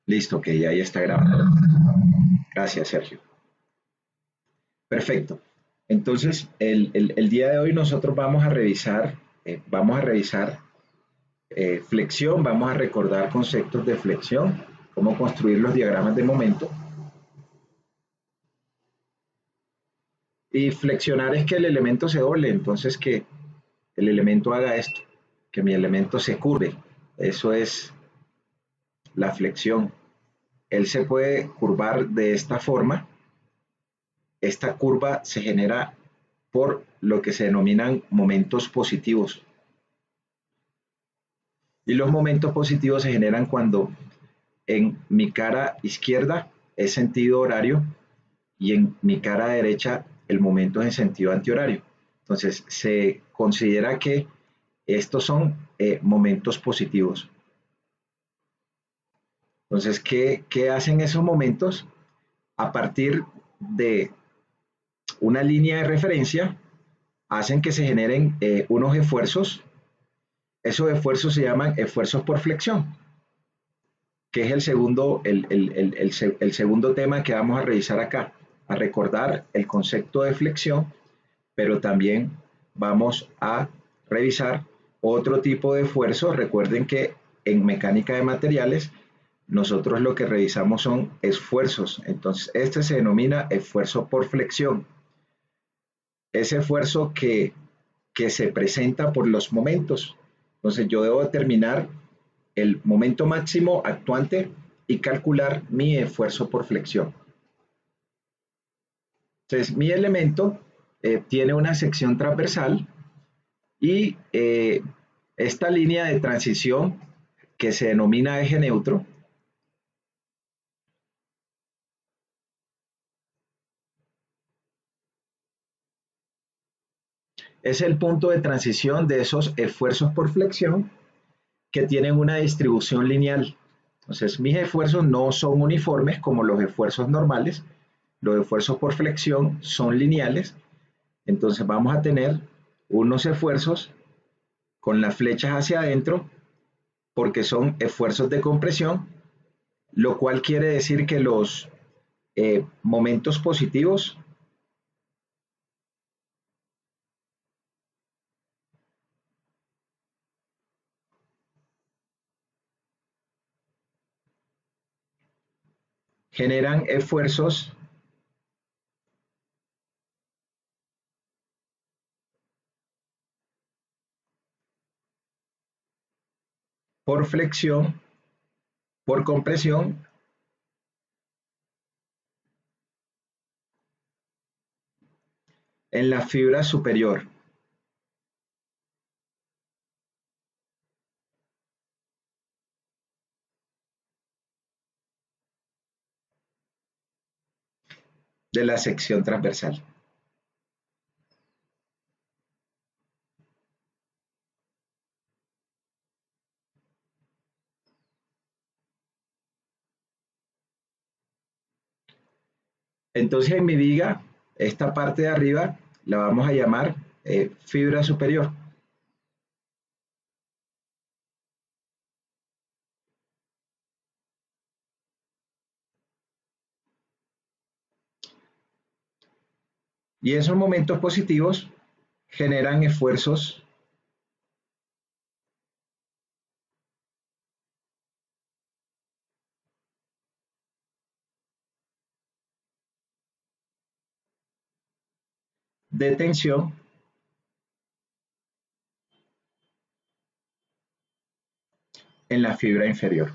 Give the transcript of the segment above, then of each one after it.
Listo, que ya ahí está grabado. Gracias, Sergio. Perfecto. Entonces, el día de hoy nosotros vamos a revisar flexión, vamos a recordar conceptos de flexión, cómo construir los diagramas de momento. Y flexionar es que el elemento se doble, entonces que el elemento haga esto, que mi elemento se curve. Eso es la flexión. Él se puede curvar de esta forma. Esta curva se genera por lo que se denominan momentos positivos. Y los momentos positivos se generan cuando en mi cara izquierda es sentido horario y en mi cara derecha el momento es en sentido antihorario. Entonces se considera que estos son momentos positivos. Entonces, ¿qué hacen esos momentos? A partir de una línea de referencia, hacen que se generen unos esfuerzos. Esos esfuerzos se llaman esfuerzos por flexión, que es el segundo tema que vamos a revisar acá, a recordar el concepto de flexión, pero también vamos a revisar otro tipo de esfuerzos. Recuerden que en mecánica de materiales nosotros lo que revisamos son esfuerzos. Entonces, este se denomina esfuerzo por flexión. Ese esfuerzo que se presenta por los momentos. Entonces, yo debo determinar el momento máximo actuante y calcular mi esfuerzo por flexión. Entonces, mi elemento tiene una sección transversal y esta línea de transición que se denomina eje neutro es el punto de transición de esos esfuerzos por flexión que tienen una distribución lineal. Entonces, mis esfuerzos no son uniformes como los esfuerzos normales, los esfuerzos por flexión son lineales. Entonces, vamos a tener unos esfuerzos con las flechas hacia adentro porque son esfuerzos de compresión, lo cual quiere decir que los momentos positivos generan esfuerzos por flexión, por compresión en la fibra superior. De la sección transversal. Entonces en mi viga, esta parte de arriba la vamos a llamar fibra superior. Y esos momentos positivos generan esfuerzos de tensión en la fibra inferior.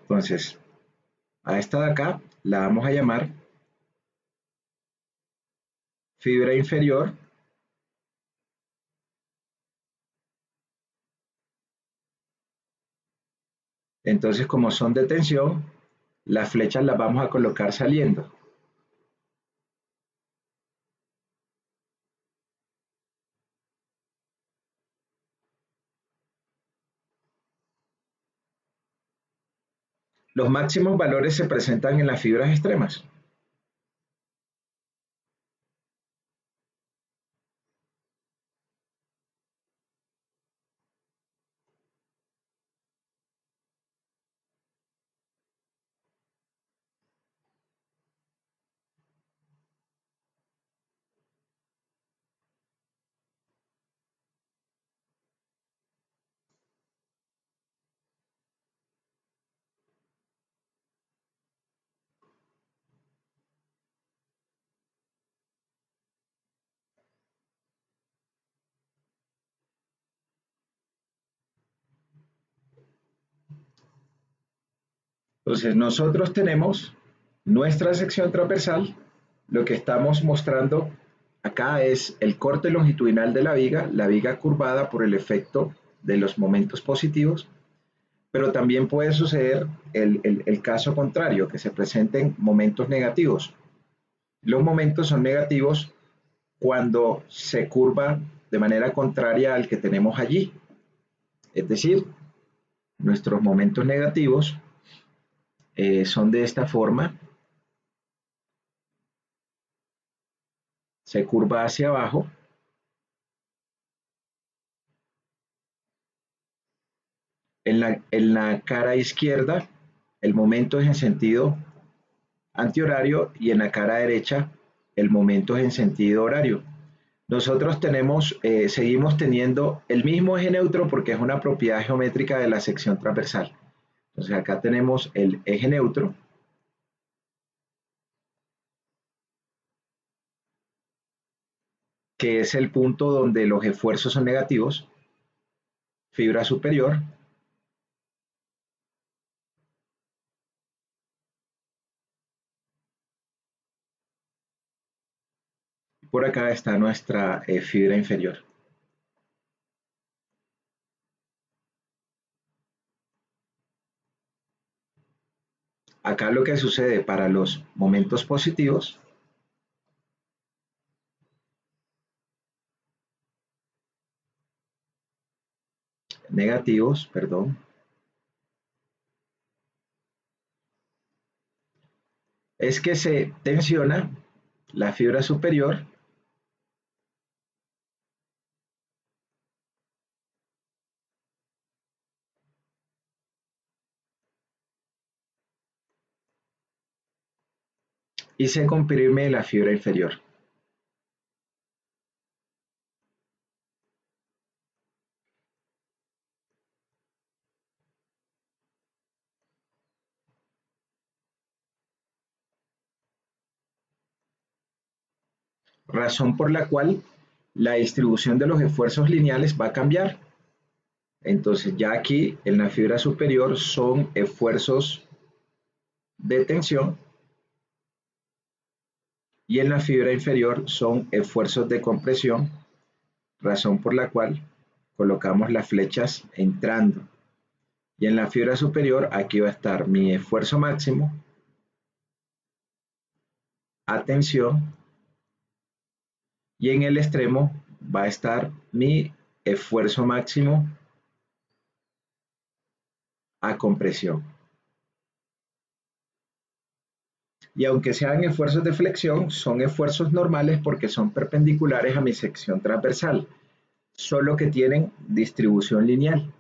Entonces, a esta de acá la vamos a llamar fibra inferior Entonces, como son de tensión, las flechas las vamos a colocar saliendo. Los máximos valores se presentan en las fibras extremas. Entonces, nosotros tenemos nuestra sección transversal. Lo que estamos mostrando acá es el corte longitudinal de la viga curvada por el efecto de los momentos positivos, pero también puede suceder el caso contrario, que se presenten momentos negativos. Los momentos son negativos cuando se curva de manera contraria al que tenemos allí. Es decir, nuestros momentos negativos son de esta forma, se curva hacia abajo. En la cara izquierda, el momento es en sentido antihorario y en la cara derecha, el momento es en sentido horario. Nosotros seguimos teniendo el mismo eje neutro porque es una propiedad geométrica de la sección transversal. Entonces acá tenemos el eje neutro, que es el punto donde los esfuerzos son negativos, fibra superior. Por acá está nuestra fibra inferior. Acá lo que sucede para los momentos positivos, negativos, perdón, es que se tensiona la fibra superior y se comprime la fibra inferior. Razón por la cual la distribución de los esfuerzos lineales va a cambiar. Entonces ya aquí en la fibra superior son esfuerzos de tensión y en la fibra inferior son esfuerzos de compresión, razón por la cual colocamos las flechas entrando. Y en la fibra superior aquí va a estar mi esfuerzo máximo a tensión y en el extremo va a estar mi esfuerzo máximo a compresión. Y aunque sean esfuerzos de flexión, son esfuerzos normales porque son perpendiculares a mi sección transversal, solo que tienen distribución lineal.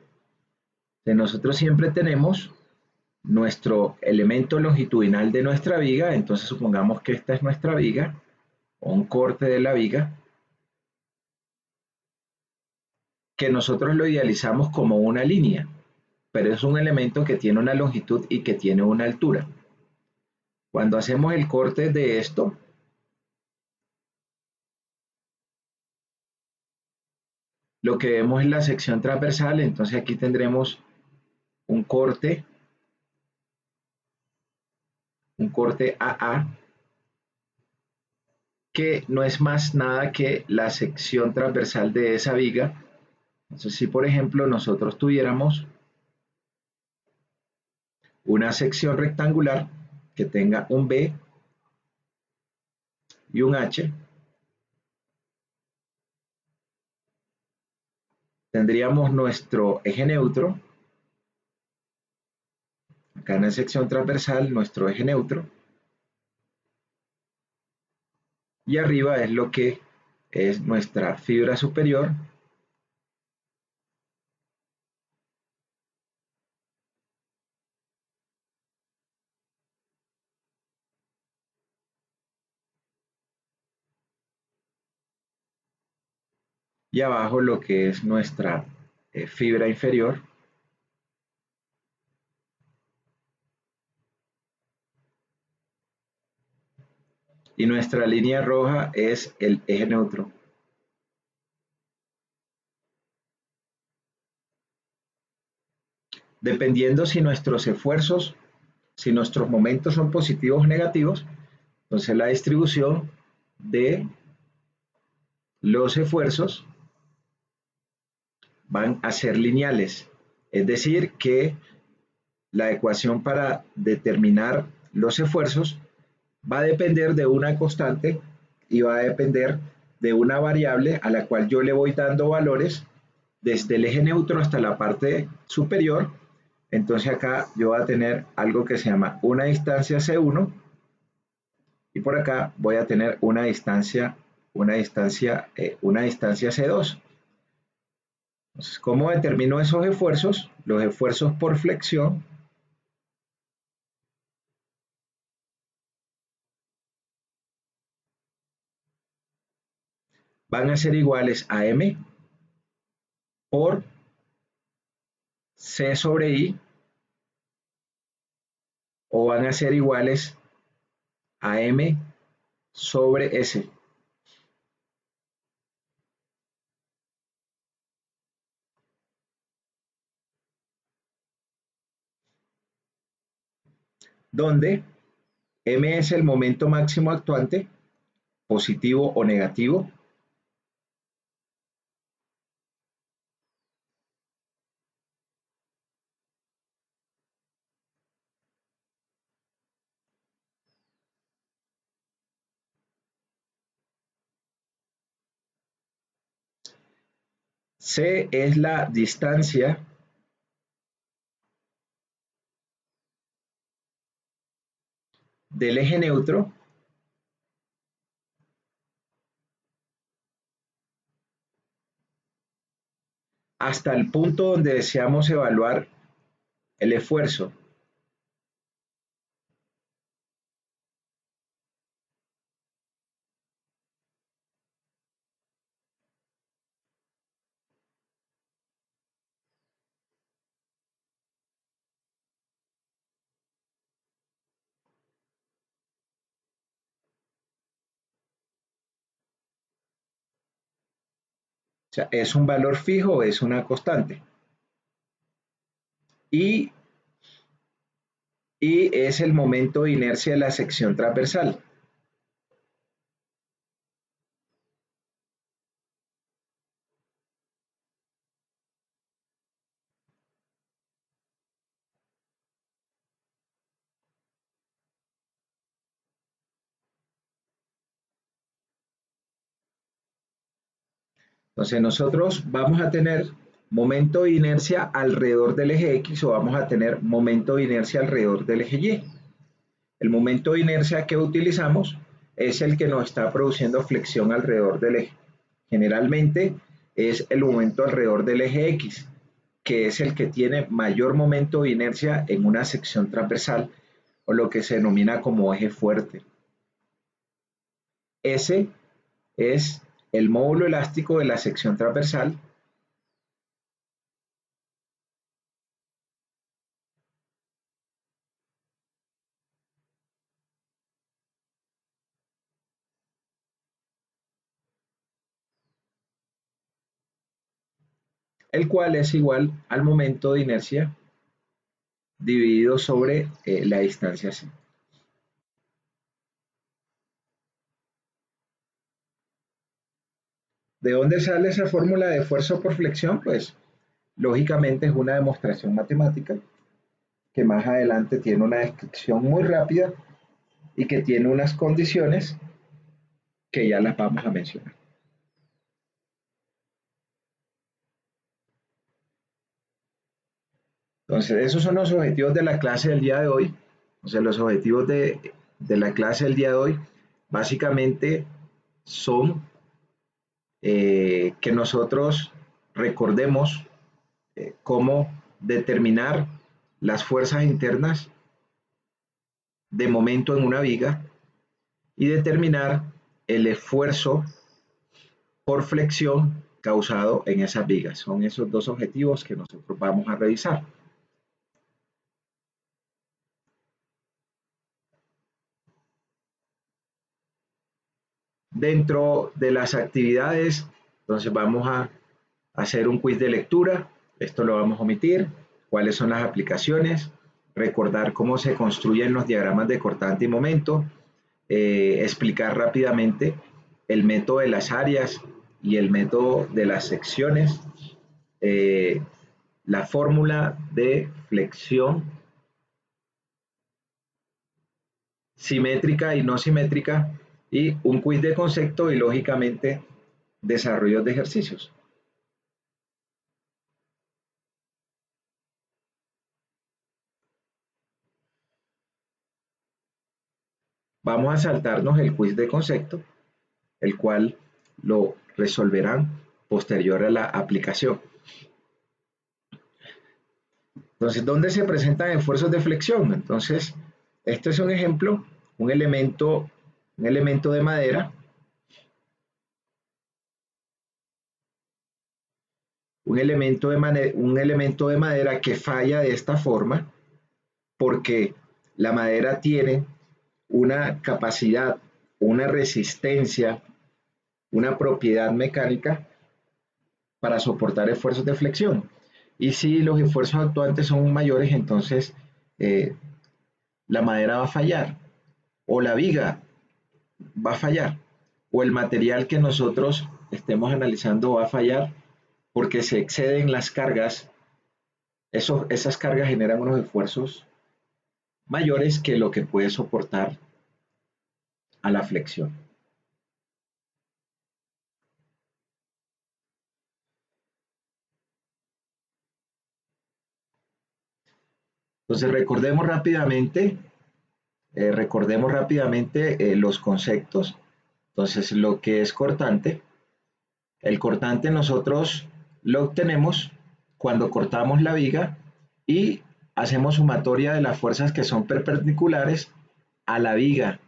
Nosotros siempre tenemos nuestro elemento longitudinal de nuestra viga, entonces supongamos que esta es nuestra viga, o un corte de la viga, que nosotros lo idealizamos como una línea, pero es un elemento que tiene una longitud y que tiene una altura. Cuando hacemos el corte de esto, lo que vemos es la sección transversal, entonces aquí tendremos un corte AA, que no es más nada que la sección transversal de esa viga. Entonces, si por ejemplo nosotros tuviéramos una sección rectangular que tenga un B y un H, tendríamos nuestro eje neutro, Acá en la sección transversal nuestro eje neutro y arriba es lo que es nuestra fibra superior y abajo lo que es nuestra fibra inferior. Y nuestra línea roja es el eje neutro. Dependiendo si nuestros esfuerzos, si nuestros momentos son positivos o negativos, entonces la distribución de los esfuerzos van a ser lineales. Es decir, que la ecuación para determinar los esfuerzos va a depender de una constante y va a depender de una variable a la cual yo le voy dando valores desde el eje neutro hasta la parte superior. Entonces acá yo voy a tener algo que se llama una distancia C1 y por acá voy a tener una distancia C2. Entonces, ¿cómo determino esos esfuerzos? Los esfuerzos por flexión van a ser iguales a M por C sobre I o van a ser iguales a M sobre S. Donde M es el momento máximo actuante, positivo o negativo. C es la distancia del eje neutro hasta el punto donde deseamos evaluar el esfuerzo. O sea, ¿es un valor fijo o es una constante? Y, y es el momento de inercia de la sección transversal. Entonces nosotros vamos a tener momento de inercia alrededor del eje X o vamos a tener momento de inercia alrededor del eje Y. El momento de inercia que utilizamos es el que nos está produciendo flexión alrededor del eje. Generalmente es el momento alrededor del eje X, que es el que tiene mayor momento de inercia en una sección transversal o lo que se denomina como eje fuerte. Ese es el módulo elástico de la sección transversal el cual es igual al momento de inercia dividido sobre la distancia C. ¿De dónde sale esa fórmula de esfuerzo por flexión? Pues lógicamente es una demostración matemática que más adelante tiene una descripción muy rápida y que tiene unas condiciones que ya las vamos a mencionar. Entonces, esos son los objetivos de la clase del día de hoy. Entonces, los objetivos de la clase del día de hoy básicamente son que nosotros recordemos cómo determinar las fuerzas internas de momento en una viga y determinar el esfuerzo por flexión causado en esas vigas. Son esos dos objetivos que nosotros vamos a revisar. Dentro de las actividades, entonces vamos a hacer un quiz de lectura. Esto lo vamos a omitir. ¿Cuáles son las aplicaciones? Recordar cómo se construyen los diagramas de cortante y momento. Explicar rápidamente el método de las áreas y el método de las secciones. La fórmula de flexión simétrica y no simétrica, y un quiz de concepto y lógicamente desarrollos de ejercicios. Vamos a saltarnos el quiz de concepto, el cual lo resolverán posterior a la aplicación. Entonces, ¿dónde se presentan esfuerzos de flexión? Entonces, este es un ejemplo, un elemento de madera, un elemento de madera que falla de esta forma porque la madera tiene una capacidad, una resistencia, una propiedad mecánica para soportar esfuerzos de flexión. Y si los esfuerzos actuantes son mayores, entonces eh, la madera va a fallar, o la viga va a fallar, o el material que nosotros estemos analizando va a fallar porque se exceden las cargas. Esas cargas generan unos esfuerzos mayores que lo que puede soportar a la flexión. Entonces recordemos rápidamente los conceptos. Entonces, lo que es cortante, el cortante nosotros lo obtenemos cuando cortamos la viga y hacemos sumatoria de las fuerzas que son perpendiculares a la viga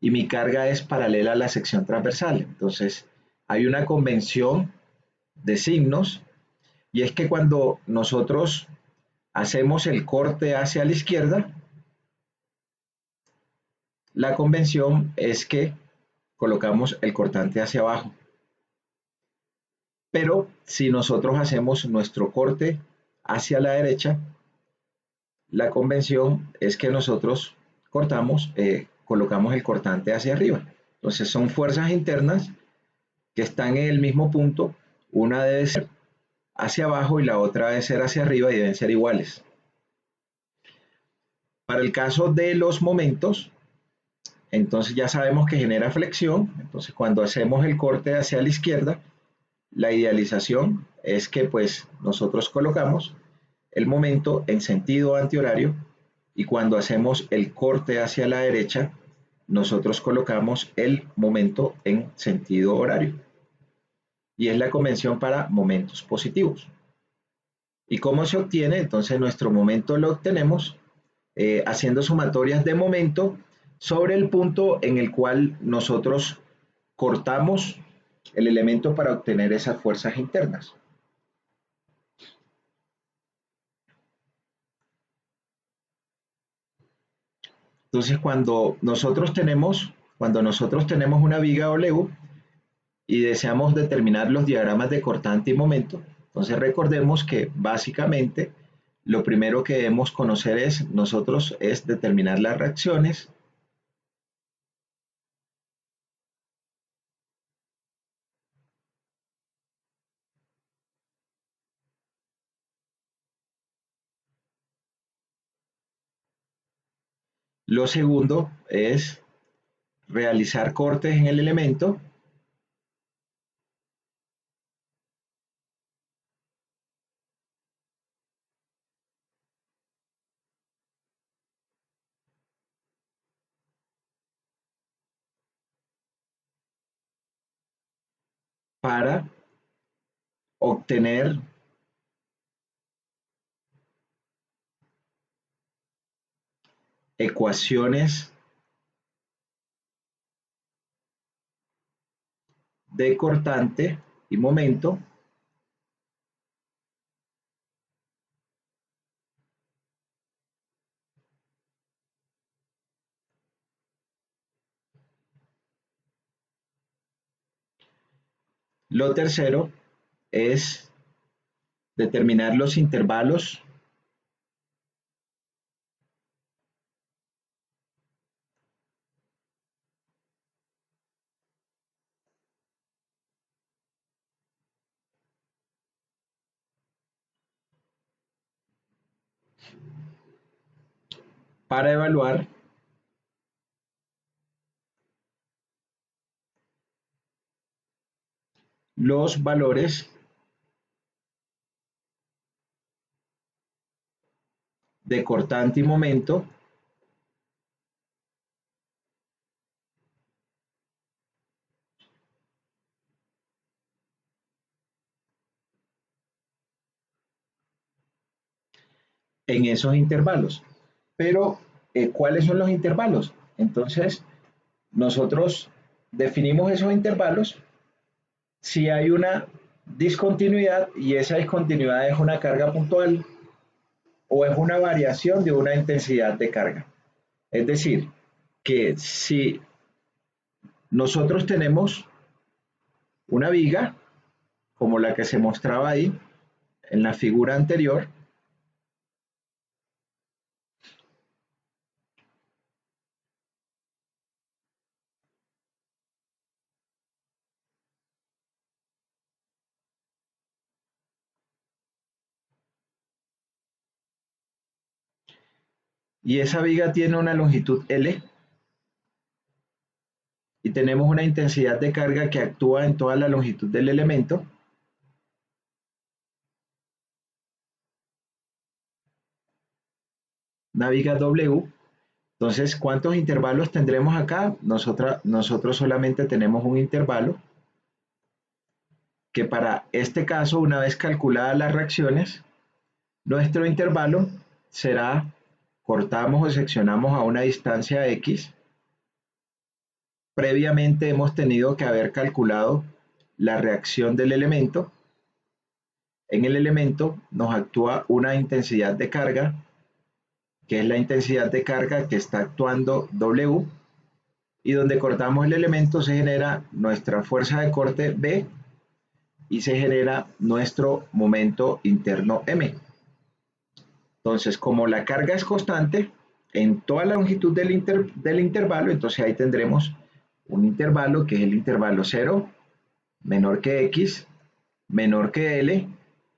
y mi carga es paralela a la sección transversal. Entonces, hay una convención de signos y es que cuando nosotros hacemos el corte hacia la izquierda, la convención es que colocamos el cortante hacia abajo. Pero si nosotros hacemos nuestro corte hacia la derecha, la convención es que nosotros colocamos el cortante hacia arriba. Entonces son fuerzas internas que están en el mismo punto. Una debe ser hacia abajo y la otra debe ser hacia arriba y deben ser iguales. Para el caso de los momentos, entonces ya sabemos que genera flexión. Entonces cuando hacemos el corte hacia la izquierda, la idealización es que pues nosotros colocamos el momento en sentido antihorario y cuando hacemos el corte hacia la derecha, nosotros colocamos el momento en sentido horario. Y es la convención para momentos positivos. ¿Y cómo se obtiene? Entonces nuestro momento lo obtenemos haciendo sumatorias de momento sobre el punto en el cual nosotros cortamos el elemento para obtener esas fuerzas internas. Entonces, cuando nosotros tenemos una viga W y deseamos determinar los diagramas de cortante y momento, entonces recordemos que básicamente lo primero que debemos conocer es determinar las reacciones. Lo segundo es realizar cortes en el elemento. para obtener ecuaciones de cortante y momento Lo tercero es determinar los intervalos para evaluar los valores de cortante y momento en esos intervalos. Pero, ¿cuáles son los intervalos? Entonces, nosotros definimos esos intervalos si hay una discontinuidad y esa discontinuidad es una carga puntual o es una variación de una intensidad de carga. Es decir, que si nosotros tenemos una viga, como la que se mostraba ahí en la figura anterior, y esa viga tiene una longitud L, y tenemos una intensidad de carga que actúa en toda la longitud del elemento, una viga W. Entonces, ¿cuántos intervalos tendremos acá? Nosotros solamente tenemos un intervalo, que para este caso, una vez calculadas las reacciones, nuestro intervalo será, cortamos o seccionamos a una distancia X. Previamente hemos tenido que haber calculado la reacción del elemento. En el elemento nos actúa una intensidad de carga, que es la intensidad de carga que está actuando W, y donde cortamos el elemento se genera nuestra fuerza de corte B y se genera nuestro momento interno M. Entonces, como la carga es constante en toda la longitud del intervalo, entonces ahí tendremos un intervalo que es el intervalo 0, menor que X, menor que L,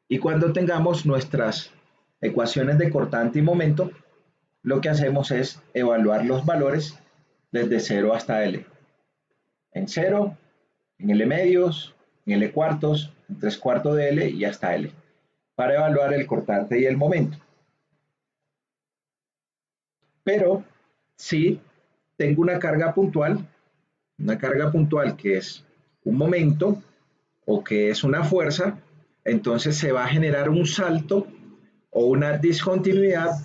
y cuando tengamos nuestras ecuaciones de cortante y momento, lo que hacemos es evaluar los valores desde 0 hasta L. En 0, en L medios, en L cuartos, en 3 cuartos de L y hasta L, para evaluar el cortante y el momento. Pero si tengo una carga puntual que es un momento o que es una fuerza, entonces se va a generar un salto o una discontinuidad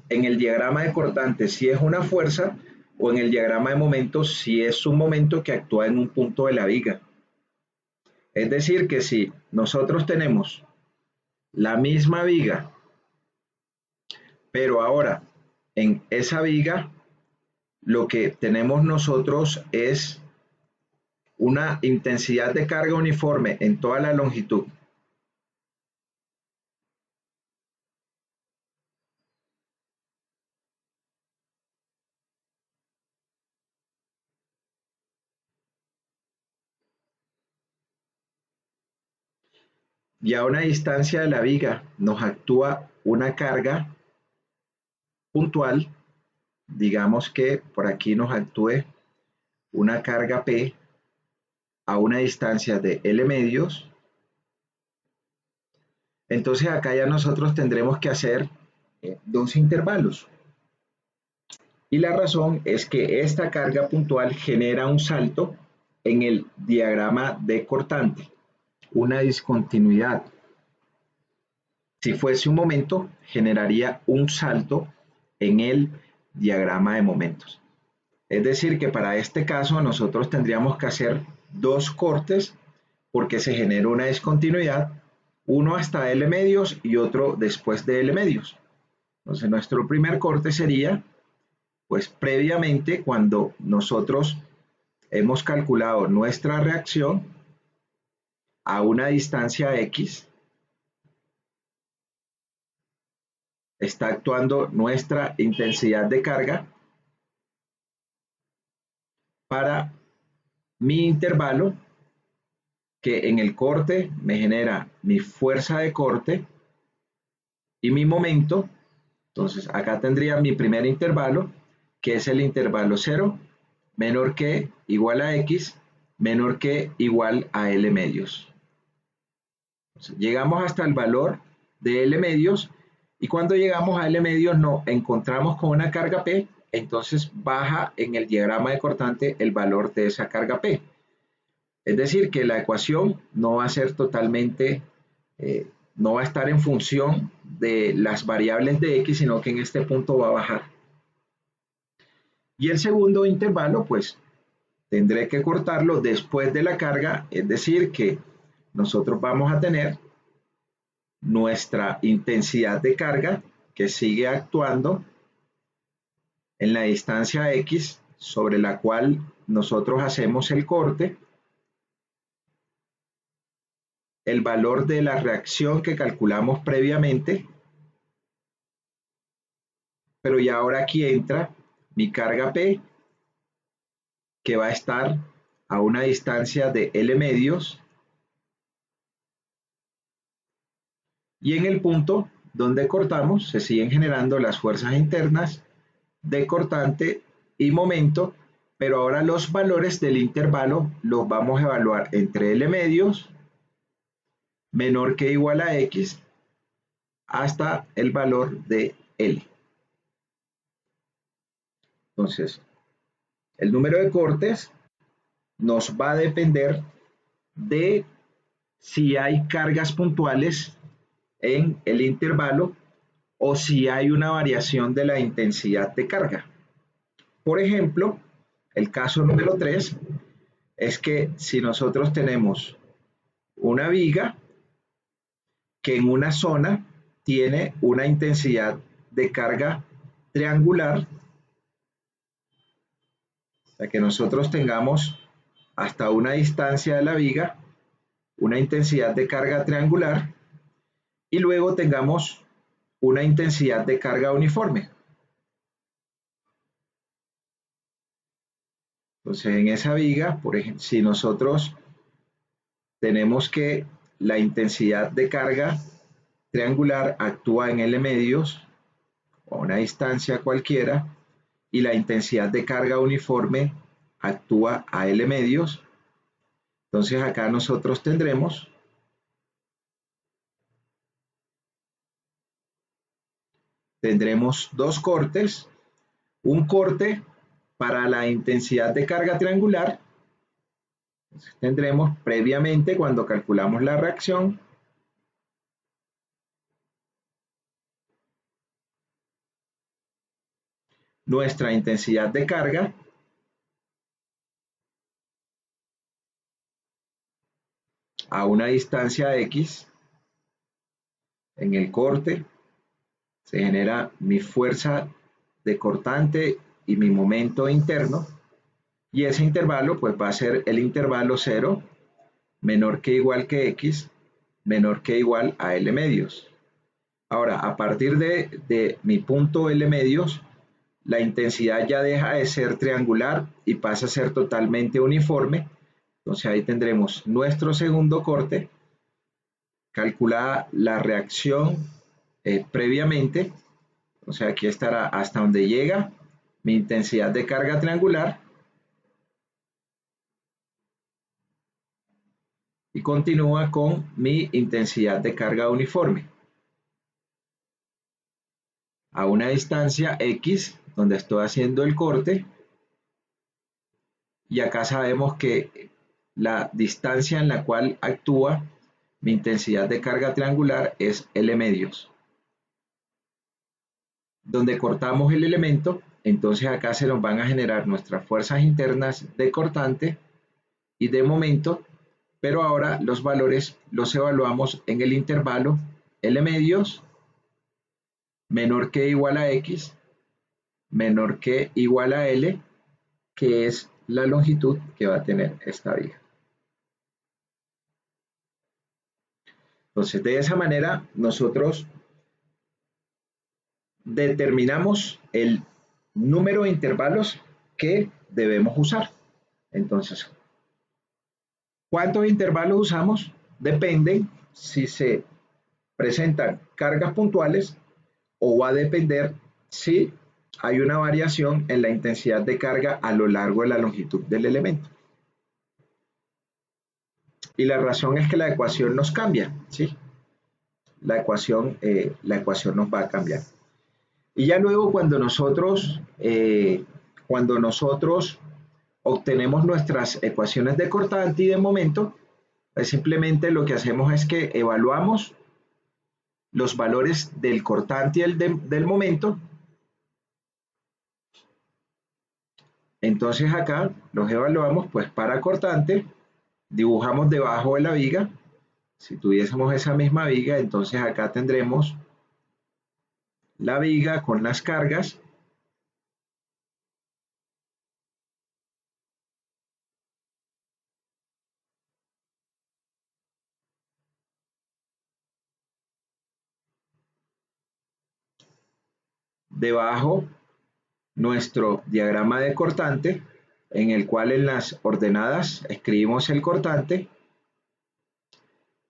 en el diagrama de cortante si es una fuerza, o en el diagrama de momentos si es un momento que actúa en un punto de la viga. Es decir, que si nosotros tenemos la misma viga, pero ahora en esa viga lo que tenemos nosotros es una intensidad de carga uniforme en toda la longitud. Y a una distancia de la viga nos actúa una carga puntual, digamos que por aquí nos actúe una carga P a una distancia de L medios. Entonces acá ya nosotros tendremos que hacer dos intervalos. Y la razón es que esta carga puntual genera un salto en el diagrama de cortante. una discontinuidad. Si fuese un momento, generaría un salto en el diagrama de momentos. Es decir, que para este caso nosotros tendríamos que hacer dos cortes porque se genera una discontinuidad, uno hasta L medios y otro después de L medios. Entonces nuestro primer corte sería, pues previamente, cuando nosotros hemos calculado nuestra reacción a una distancia X, está actuando nuestra intensidad de carga para mi intervalo, que en el corte me genera mi fuerza de corte y mi momento. Entonces acá tendría mi primer intervalo, que es el intervalo 0 menor que igual a X menor que igual a L medios. Entonces, llegamos hasta el valor de L medios y cuando llegamos a L medios nos encontramos con una carga P, entonces baja en el diagrama de cortante el valor de esa carga P. Es decir, que la ecuación no va a ser totalmente, no va a estar en función de las variables de X, sino que en este punto va a bajar. Y el segundo intervalo, pues tendré que cortarlo después de la carga, es decir, que nosotros vamos a tener nuestra intensidad de carga que sigue actuando en la distancia X sobre la cual nosotros hacemos el corte, el valor de la reacción que calculamos previamente, pero ya ahora aquí entra mi carga P, que va a estar a una distancia de L medios, y en el punto donde cortamos se siguen generando las fuerzas internas de cortante y momento, pero ahora los valores del intervalo los vamos a evaluar entre L medios menor que igual a X hasta el valor de L. Entonces, el número de cortes nos va a depender de si hay cargas puntuales en el intervalo o si hay una variación de la intensidad de carga. Por ejemplo, el caso número 3 es que si nosotros tenemos una viga que en una zona tiene una intensidad de carga triangular, o sea que nosotros tengamos hasta una distancia de la viga una intensidad de carga triangular y luego tengamos una intensidad de carga uniforme. Entonces en esa viga, por ejemplo, si nosotros tenemos que la intensidad de carga triangular actúa en L medios o a una distancia cualquiera y la intensidad de carga uniforme actúa a L medios, entonces acá nosotros tendremos dos cortes, un corte para la intensidad de carga triangular. Entonces tendremos previamente, cuando calculamos la reacción, nuestra intensidad de carga a una distancia X. En el corte se genera mi fuerza de cortante y mi momento interno, y ese intervalo pues va a ser el intervalo 0 menor que igual que X menor que igual a L medios. Ahora, a partir de mi punto L medios, la intensidad ya deja de ser triangular y pasa a ser totalmente uniforme. Entonces ahí tendremos nuestro segundo corte, calculada la reacción previamente. O sea, aquí estará hasta donde llega mi intensidad de carga triangular y continúa con mi intensidad de carga uniforme a una distancia X donde estoy haciendo el corte, y acá sabemos que la distancia en la cual actúa mi intensidad de carga triangular es L medios. Donde cortamos el elemento, entonces acá se nos van a generar nuestras fuerzas internas de cortante y de momento, pero ahora los valores los evaluamos en el intervalo L medios menor que igual a X, menor que igual a L, que es la longitud que va a tener esta viga. Entonces, de esa manera, nosotros determinamos el número de intervalos que debemos usar. Entonces, ¿cuántos intervalos usamos? Depende si se presentan cargas puntuales o va a depender si hay una variación en la intensidad de carga a lo largo de la longitud del elemento. Y la razón es que la ecuación nos cambia, ¿sí? La ecuación nos va a cambiar. Y ya luego cuando nosotros obtenemos nuestras ecuaciones de cortante y de momento, pues simplemente lo que hacemos es que evaluamos los valores del cortante y del momento. Entonces acá los evaluamos pues para cortante, dibujamos debajo de la viga. Si tuviésemos esa misma viga, entonces acá tendremos la viga con las cargas. Debajo nuestro diagrama de cortante, en el cual en las ordenadas escribimos el cortante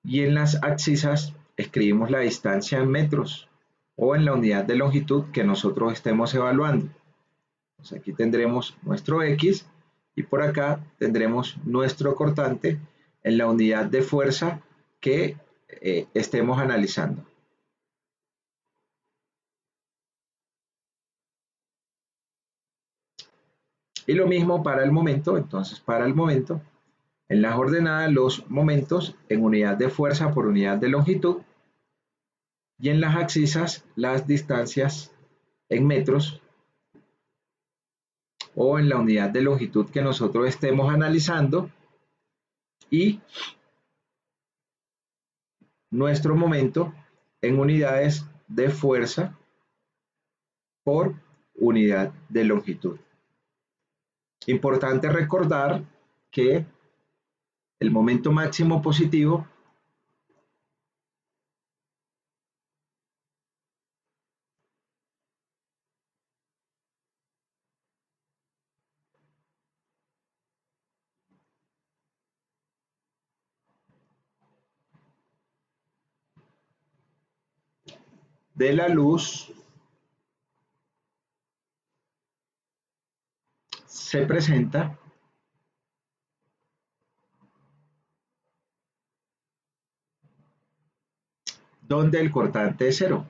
y en las abscisas escribimos la distancia en metros o en la unidad de longitud que nosotros estemos evaluando. Entonces aquí tendremos nuestro X y por acá tendremos nuestro cortante en la unidad de fuerza que estemos analizando. Y lo mismo para el momento. Entonces para el momento, en las ordenadas los momentos en unidad de fuerza por unidad de longitud y en las abscisas las distancias en metros o en la unidad de longitud que nosotros estemos analizando y nuestro momento en unidades de fuerza por unidad de longitud. Importante recordar que el momento máximo positivo de la luz se presenta donde el cortante es cero.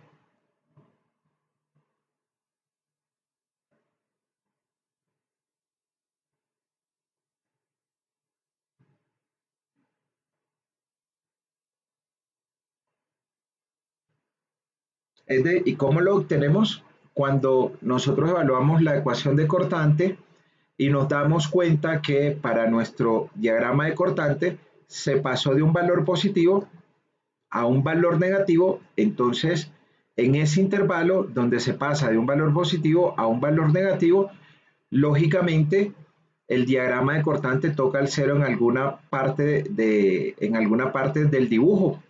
¿Y cómo lo obtenemos? Cuando nosotros evaluamos la ecuación de cortante y nos damos cuenta que para nuestro diagrama de cortante se pasó de un valor positivo a un valor negativo, entonces en ese intervalo donde se pasa de un valor positivo a un valor negativo, lógicamente el diagrama de cortante toca el cero en alguna parte del dibujo,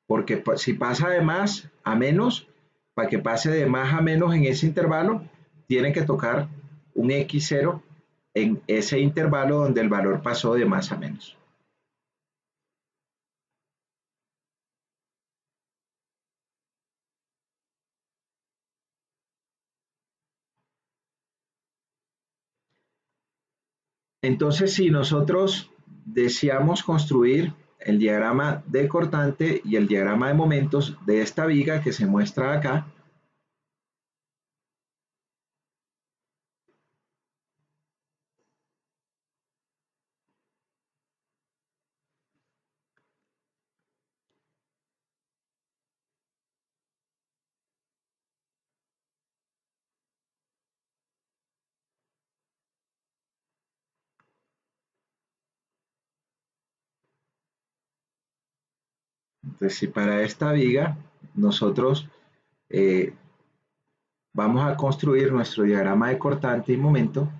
porque si pasa de más a menos, para que pase de más a menos en ese intervalo, tiene que tocar un x0 en ese intervalo donde el valor pasó de más a menos. Entonces, si nosotros deseamos construir el diagrama de cortante y el diagrama de momentos de esta viga que se muestra acá, Entonces, si para esta viga nosotros vamos a construir nuestro diagrama de cortante y momento,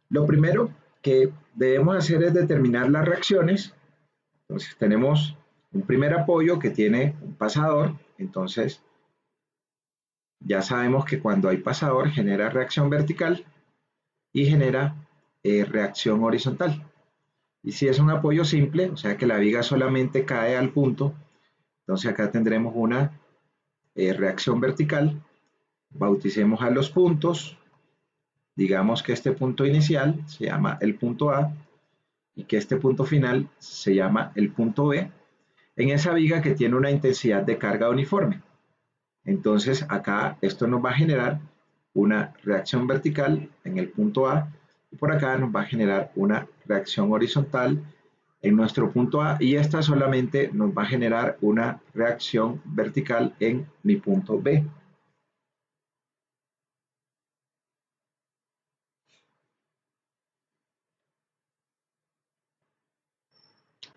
lo primero que debemos hacer es determinar las reacciones. Entonces tenemos un primer apoyo que tiene un pasador, entonces ya sabemos que cuando hay pasador genera reacción vertical y genera reacción horizontal. Y si es un apoyo simple, o sea que la viga solamente cae al punto, entonces acá tendremos una reacción vertical. Bauticemos a los puntos, digamos que este punto inicial se llama el punto A y que este punto final se llama el punto B, en esa viga que tiene una intensidad de carga uniforme. Entonces acá esto nos va a generar una reacción vertical en el punto A y por acá nos va a generar una reacción horizontal en nuestro punto A y esta solamente nos va a generar una reacción vertical en mi punto B.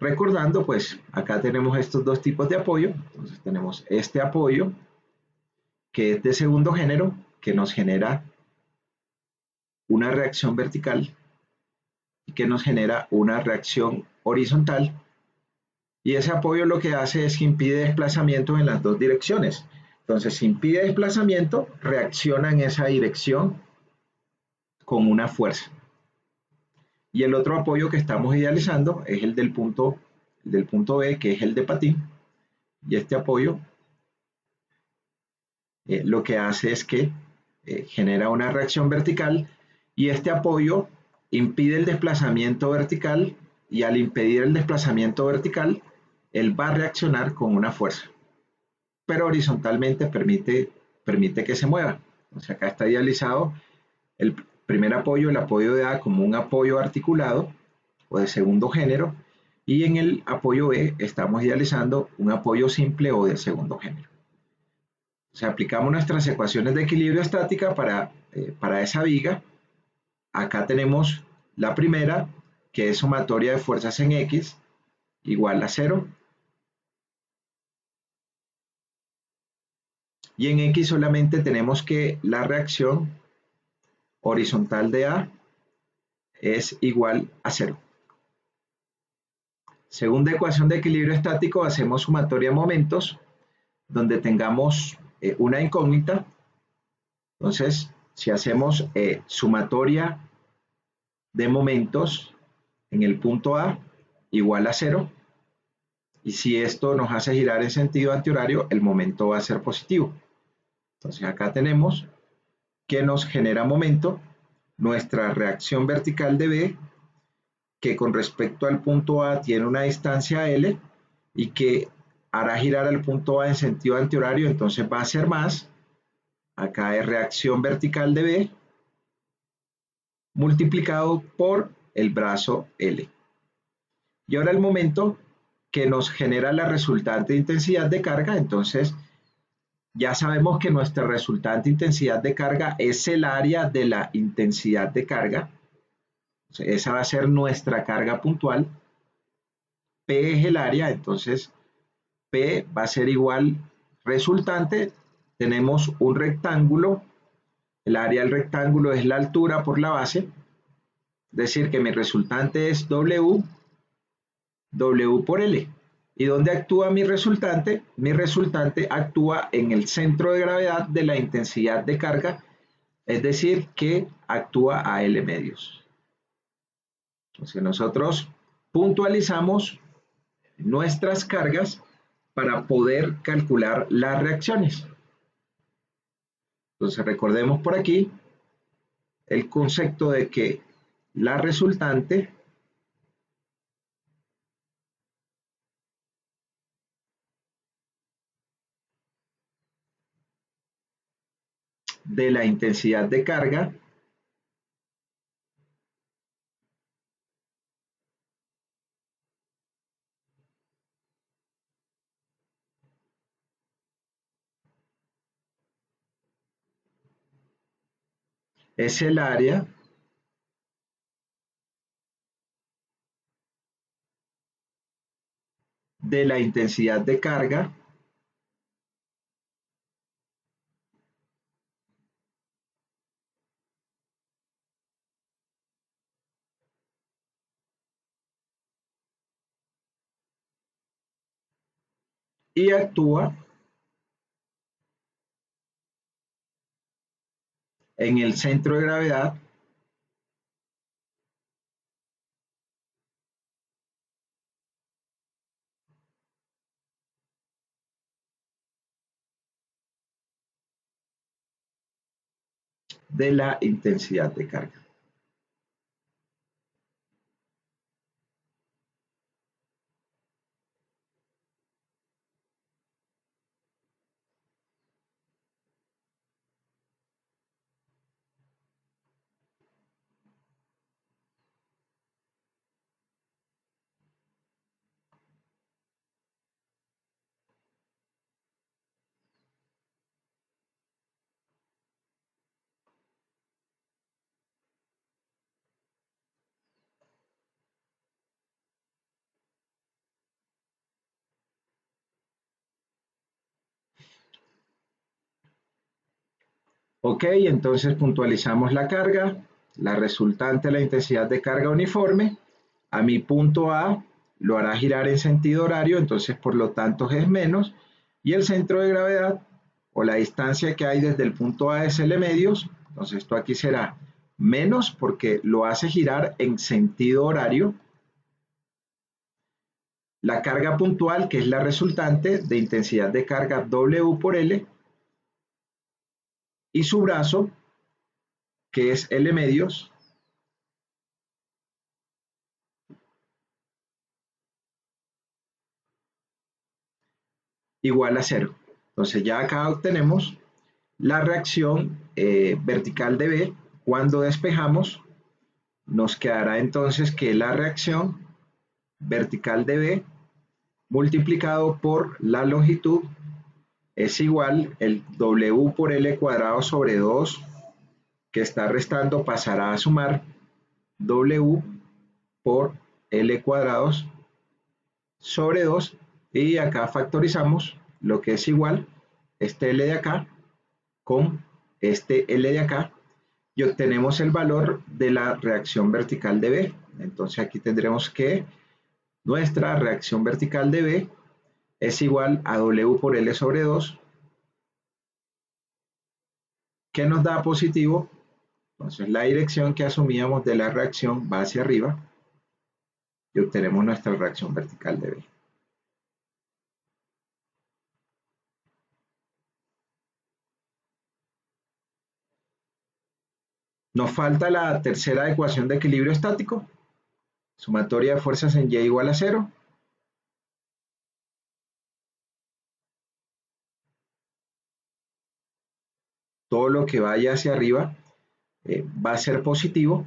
Recordando, pues acá tenemos estos dos tipos de apoyo. Entonces tenemos este apoyo que es de segundo género, que nos genera una reacción vertical y que nos genera una reacción horizontal. Y ese apoyo lo que hace es que impide desplazamiento en las dos direcciones. Entonces, si impide desplazamiento, reacciona en esa dirección con una fuerza. Y el otro apoyo que estamos idealizando es el del punto B, que es el de patín. Y este apoyo lo que hace es que genera una reacción vertical y este apoyo impide el desplazamiento vertical y al impedir el desplazamiento vertical, él va a reaccionar con una fuerza, pero horizontalmente permite que se mueva. O sea, acá está idealizado el primer apoyo, el apoyo de A como un apoyo articulado o de segundo género, y en el apoyo B estamos idealizando un apoyo simple o de segundo género. O sea, aplicamos nuestras ecuaciones de equilibrio estática para esa viga. Acá tenemos la primera, que es sumatoria de fuerzas en X, igual a 0. Y en X solamente tenemos que la reacción horizontal de A es igual a 0. Segunda ecuación de equilibrio estático, hacemos sumatoria de momentos, donde tengamos una incógnita. Entonces, si hacemos sumatoria de momentos en el punto A igual a 0, y si esto nos hace girar en sentido antihorario, el momento va a ser positivo. Entonces acá tenemos que nos genera momento nuestra reacción vertical de B, que con respecto al punto A tiene una distancia L y que hará girar al punto A en sentido antihorario, entonces va a ser más. Acá es reacción vertical de B multiplicado por el brazo L. Y ahora el momento que nos genera la resultante intensidad de carga, entonces ya sabemos que nuestra resultante intensidad de carga es el área de la intensidad de carga. O sea, esa va a ser nuestra carga puntual. P es el área, entonces P va a ser igual resultante. Tenemos un rectángulo, el área del rectángulo es la altura por la base, es decir que mi resultante es W por L. ¿Y dónde actúa mi resultante? Mi resultante actúa en el centro de gravedad de la intensidad de carga, es decir, que actúa a L medios. Entonces nosotros puntualizamos nuestras cargas para poder calcular las reacciones. Entonces recordemos por aquí el concepto de que la resultante de la intensidad de carga es el área de la intensidad de carga y actúa en el centro de gravedad de la intensidad de carga. Ok, entonces puntualizamos la carga, la resultante de la intensidad de carga uniforme. A mi punto A lo hará girar en sentido horario, entonces por lo tanto es menos. Y el centro de gravedad o la distancia que hay desde el punto A es L medios, entonces esto aquí será menos porque lo hace girar en sentido horario. La carga puntual, que es la resultante de intensidad de carga W por L, y su brazo, que es L medios, igual a cero. Entonces ya acá obtenemos la reacción vertical de B. Cuando despejamos, nos quedará entonces que la reacción vertical de B multiplicado por la longitud es igual el W por L cuadrado sobre 2 que está restando pasará a sumar W por L cuadrados sobre 2 y acá factorizamos lo que es igual este L de acá con este L de acá y obtenemos el valor de la reacción vertical de B. Entonces aquí tendremos que nuestra reacción vertical de B es igual a W por L sobre 2, que nos da positivo. Entonces la dirección que asumíamos de la reacción va hacia arriba y obtenemos nuestra reacción vertical de B. Nos falta la tercera ecuación de equilibrio estático, sumatoria de fuerzas en Y igual a 0. Todo lo que vaya hacia arriba va a ser positivo.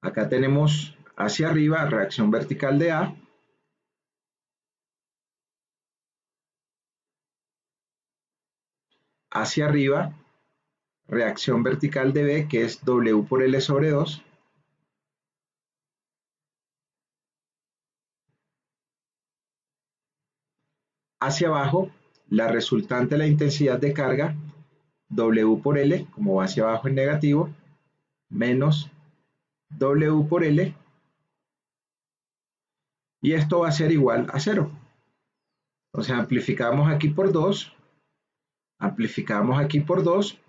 Acá tenemos hacia arriba reacción vertical de A. Hacia arriba reacción vertical de B, que es W por L sobre 2. Hacia abajo, la resultante de la intensidad de carga, W por L, como va hacia abajo en negativo, menos W por L, y esto va a ser igual a 0. Entonces amplificamos aquí por 2, amplificamos aquí por 2,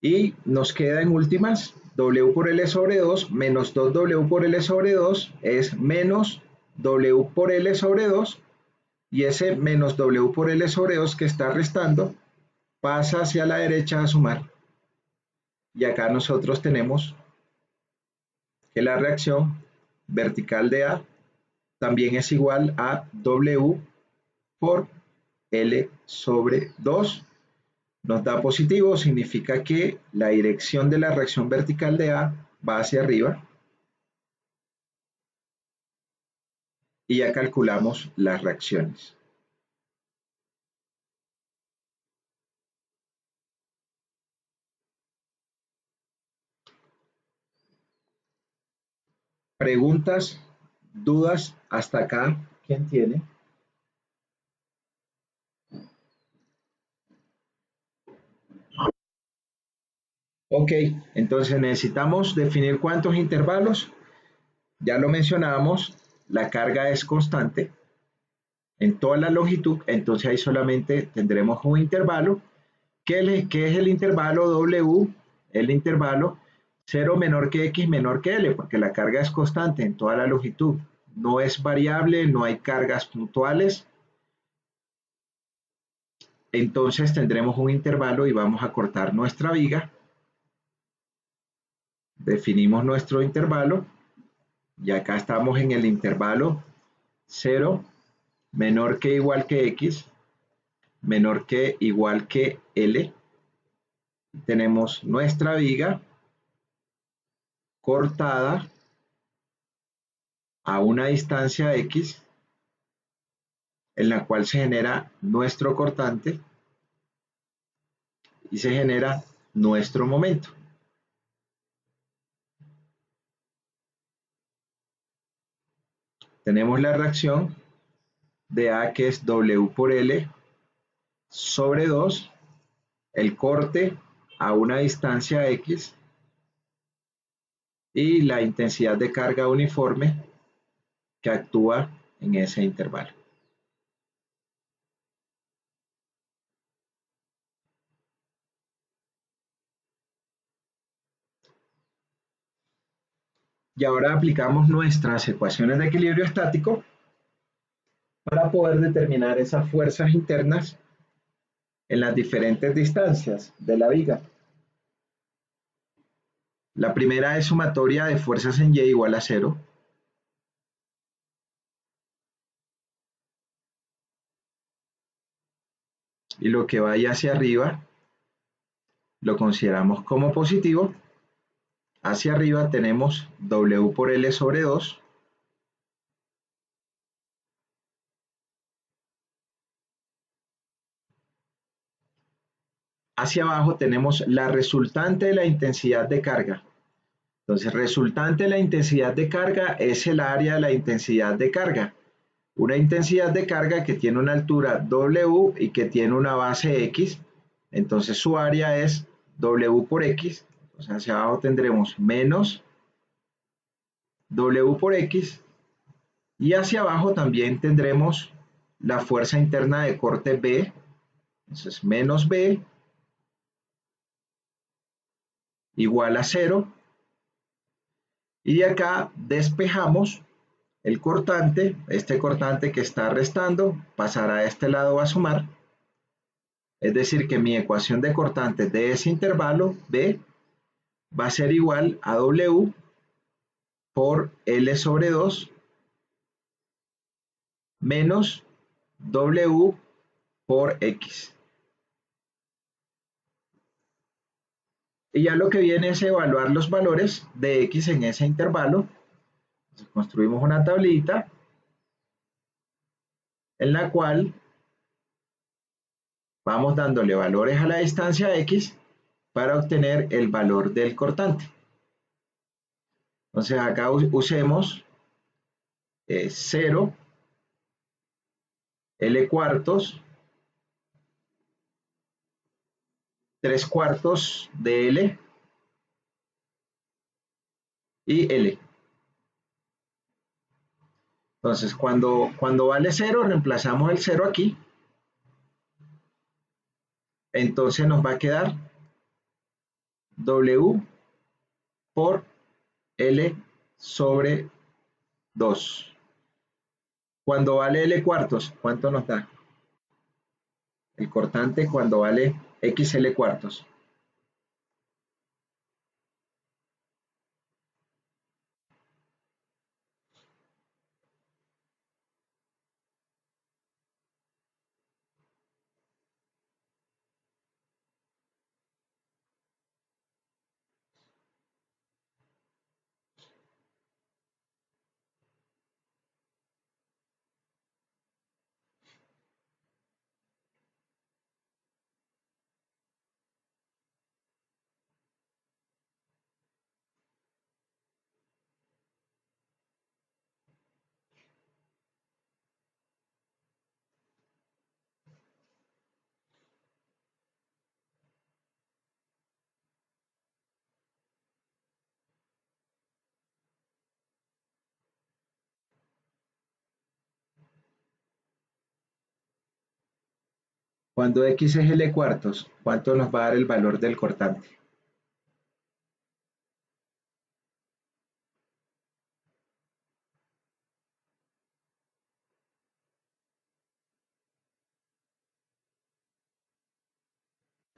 y nos queda en últimas W por L sobre 2 menos 2W por L sobre 2 es menos W por L sobre 2, y ese menos W por L sobre 2 que está restando pasa hacia la derecha a sumar. Y acá nosotros tenemos que la reacción vertical de A también es igual a W por L sobre 2. nos da positivo, significa que la dirección de la reacción vertical de A va hacia arriba y ya calculamos las reacciones. Preguntas, dudas hasta acá. ¿Quién tiene? Ok, entonces necesitamos definir cuántos intervalos. Ya lo mencionábamos, la carga es constante en toda la longitud, entonces ahí solamente tendremos un intervalo. ¿Qué es el intervalo W? El intervalo 0 menor que X menor que L, porque la carga es constante en toda la longitud. No es variable, no hay cargas puntuales. Entonces tendremos un intervalo y vamos a cortar nuestra viga. Definimos nuestro intervalo y acá estamos en el intervalo 0 menor que igual que X menor que igual que L. Tenemos nuestra viga cortada a una distancia X en la cual se genera nuestro cortante y se genera nuestro momento. Tenemos la reacción de A, que es W por L sobre 2, el corte a una distancia X y la intensidad de carga uniforme que actúa en ese intervalo. Y ahora aplicamos nuestras ecuaciones de equilibrio estático para poder determinar esas fuerzas internas en las diferentes distancias de la viga. La primera es sumatoria de fuerzas en Y igual a 0. Y lo que vaya hacia arriba lo consideramos como positivo. Hacia arriba tenemos W por L sobre 2. Hacia abajo tenemos la resultante de la intensidad de carga. Entonces, resultante de la intensidad de carga es el área de la intensidad de carga. Una intensidad de carga que tiene una altura W y que tiene una base X. Entonces, su área es W por X. Entonces, hacia abajo tendremos menos W por X. Y hacia abajo también tendremos la fuerza interna de corte B. Entonces, menos B igual a 0. Y de acá despejamos el cortante. Este cortante que está restando pasará a este lado a sumar. Es decir, que mi ecuación de cortantes de ese intervalo B va a ser igual a W por L sobre 2 menos W por X. Y ya lo que viene es evaluar los valores de X en ese intervalo. Entonces, construimos una tablita en la cual vamos dándole valores a la distancia X para obtener el valor del cortante. Entonces acá usemos 0, L cuartos, 3 cuartos de L y L. Entonces cuando vale 0 reemplazamos el 0 aquí. Entonces nos va a quedar W por L sobre 2. Cuando vale L cuartos, ¿cuánto nos da? El cortante cuando vale XL cuartos. Cuando x es L cuartos, ¿cuánto nos va a dar el valor del cortante?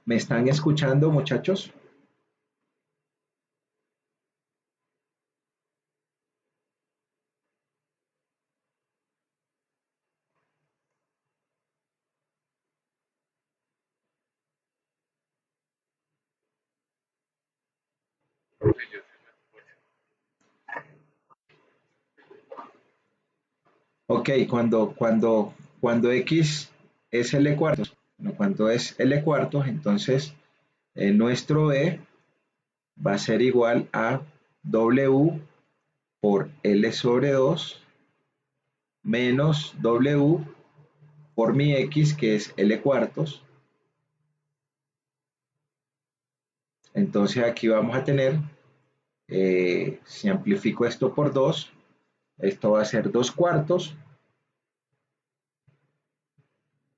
¿Me están escuchando, muchachos? Ok, cuando x es L cuartos, bueno, cuando es L cuartos, entonces nuestro E va a ser igual a W por L sobre 2 menos W por mi X, que es L cuartos. Entonces aquí vamos a tener, si amplifico esto por 2, esto va a ser 2 cuartos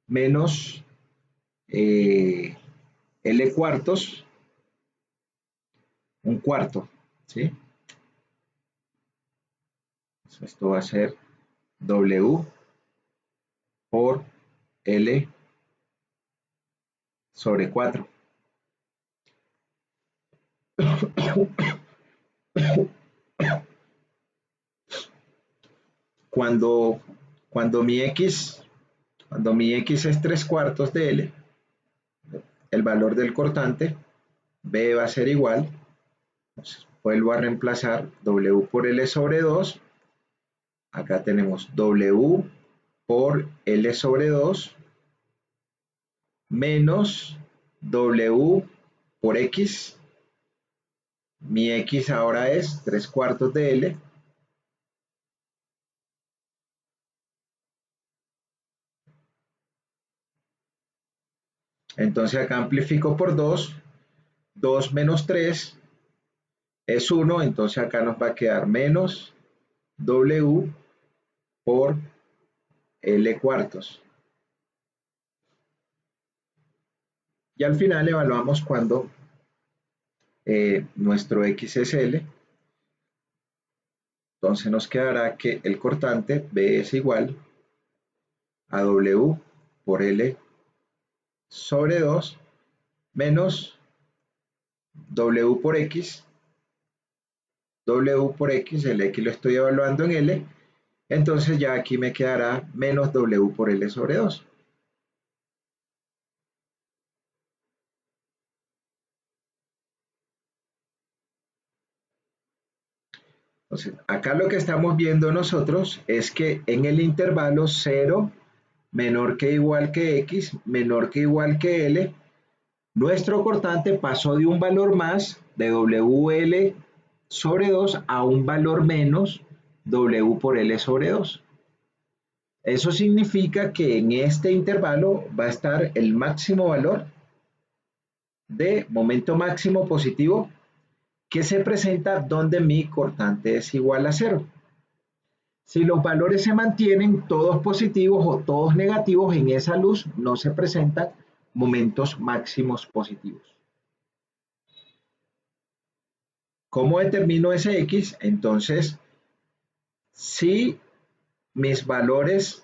menos L cuartos, un cuarto, ¿sí? Esto va a ser W por L sobre 4. Cuando, cuando, mi X, cuando mi X es 3 cuartos de L, el valor del cortante, B va a ser igual, entonces vuelvo a reemplazar W por L sobre 2, acá tenemos W por L sobre 2 menos W por X, mi X ahora es 3 cuartos de L, entonces acá amplifico por 2, 2 menos 3 es 1, entonces acá nos va a quedar menos W por L cuartos. Y al final evaluamos cuando nuestro X es L, entonces nos quedará que el cortante B es igual a W por L sobre 2 menos W por X, W por X, el X lo estoy evaluando en L, entonces ya aquí me quedará menos W por L sobre 2. Entonces, acá lo que estamos viendo nosotros es que en el intervalo 0 menor que igual que X, menor que igual que L, nuestro cortante pasó de un valor más de WL sobre 2 a un valor menos W por L sobre 2. Eso significa que en este intervalo va a estar el máximo valor de momento máximo positivo que se presenta donde mi cortante es igual a 0. Si los valores se mantienen todos positivos o todos negativos, en esa luz no se presentan momentos máximos positivos. ¿Cómo determino ese X? Entonces, si mis valores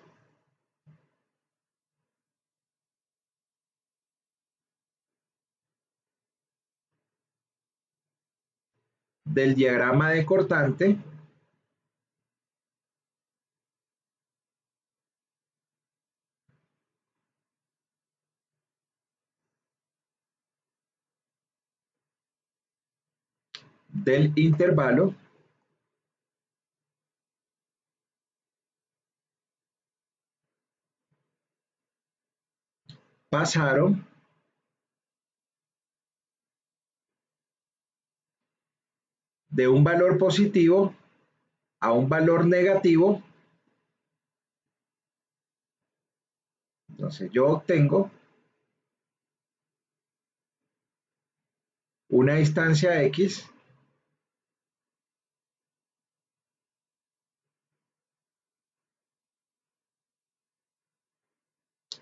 del diagrama de cortante del intervalo pasaron de un valor positivo a un valor negativo, entonces yo obtengo una distancia X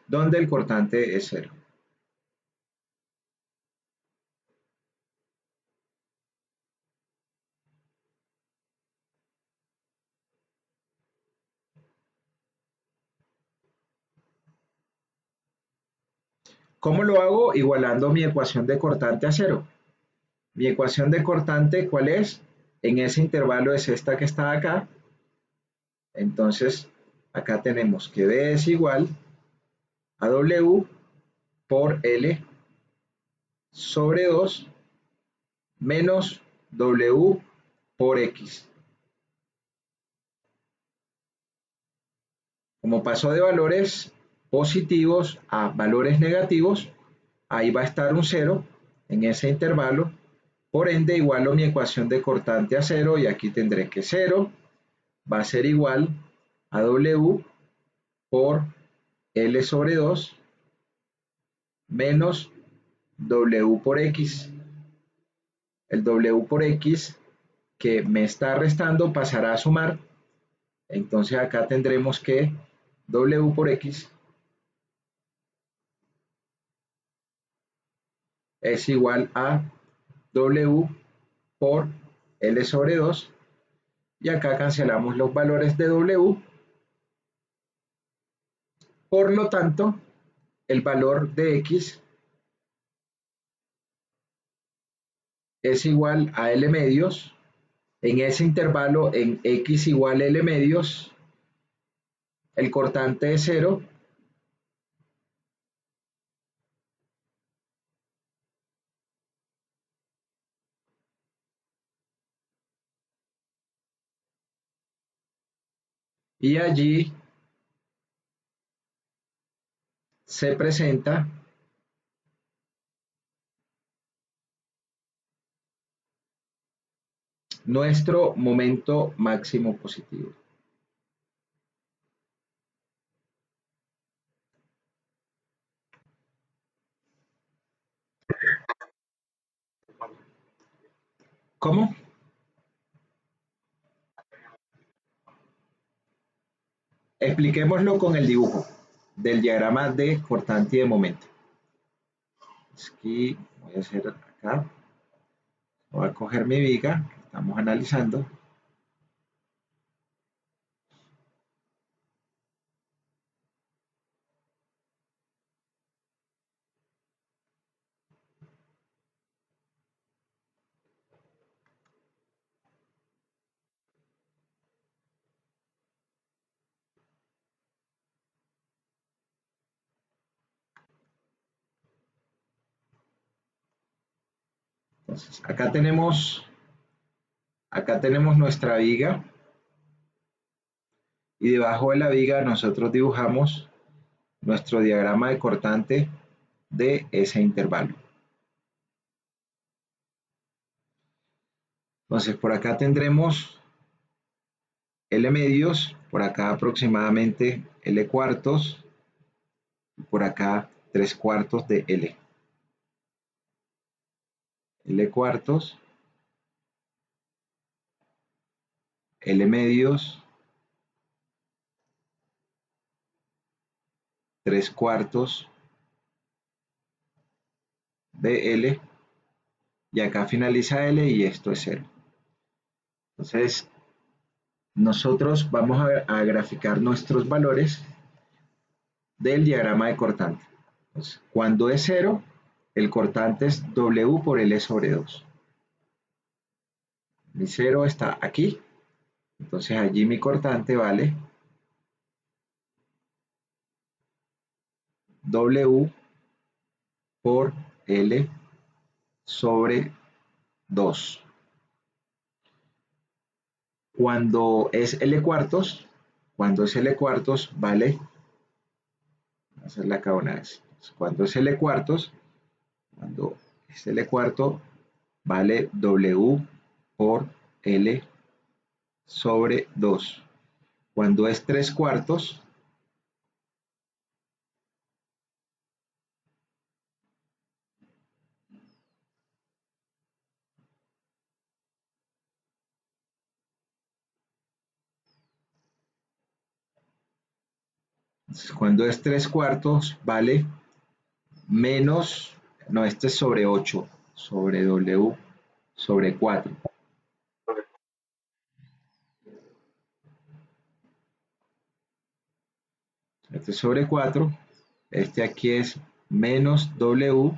donde el cortante es 0. ¿Cómo lo hago? Igualando mi ecuación de cortante a 0. Mi ecuación de cortante, ¿cuál es? En ese intervalo es esta que está acá. Entonces, acá tenemos que D es igual a W por L sobre 2 menos W por X. Como pasó de valores positivos a valores negativos, ahí va a estar un 0 en ese intervalo. Por ende, igualo mi ecuación de cortante a 0 y aquí tendré que 0 va a ser igual a W por L sobre 2 menos W por X. El W por X que me está restando pasará a sumar. Entonces acá tendremos que W por X es igual a W por L sobre 2 y acá cancelamos los valores de W. Por lo tanto, el valor de X es igual a L medios. En ese intervalo, en X igual a L medios, el cortante es 0. Y allí se presenta nuestro momento máximo positivo. ¿Cómo? Expliquémoslo con el dibujo del diagrama de cortante y de momento. Aquí voy a hacer acá, voy a coger mi viga que estamos analizando. Entonces, acá tenemos nuestra viga y debajo de la viga nosotros dibujamos nuestro diagrama de cortante de ese intervalo. Entonces, por acá tendremos L medios, por acá aproximadamente L cuartos, y por acá 3 cuartos de L. L cuartos, L medios, 3 cuartos de L, y acá finaliza L y esto es 0. Entonces, nosotros vamos a graficar nuestros valores del diagrama de cortante. Entonces, cuando es 0, el cortante es W por L sobre 2. Mi 0 está aquí, entonces allí mi cortante vale W por L sobre 2. Cuando es L cuartos, vale, voy a hacerla acá una vez. Cuando es L cuartos, cuando es L cuarto, vale W por L sobre 2. Cuando es 3 cuartos, Entonces, cuando es 3/4 vale menos, no, este es sobre 8, sobre W, sobre 4. Este es sobre 4, este aquí es menos W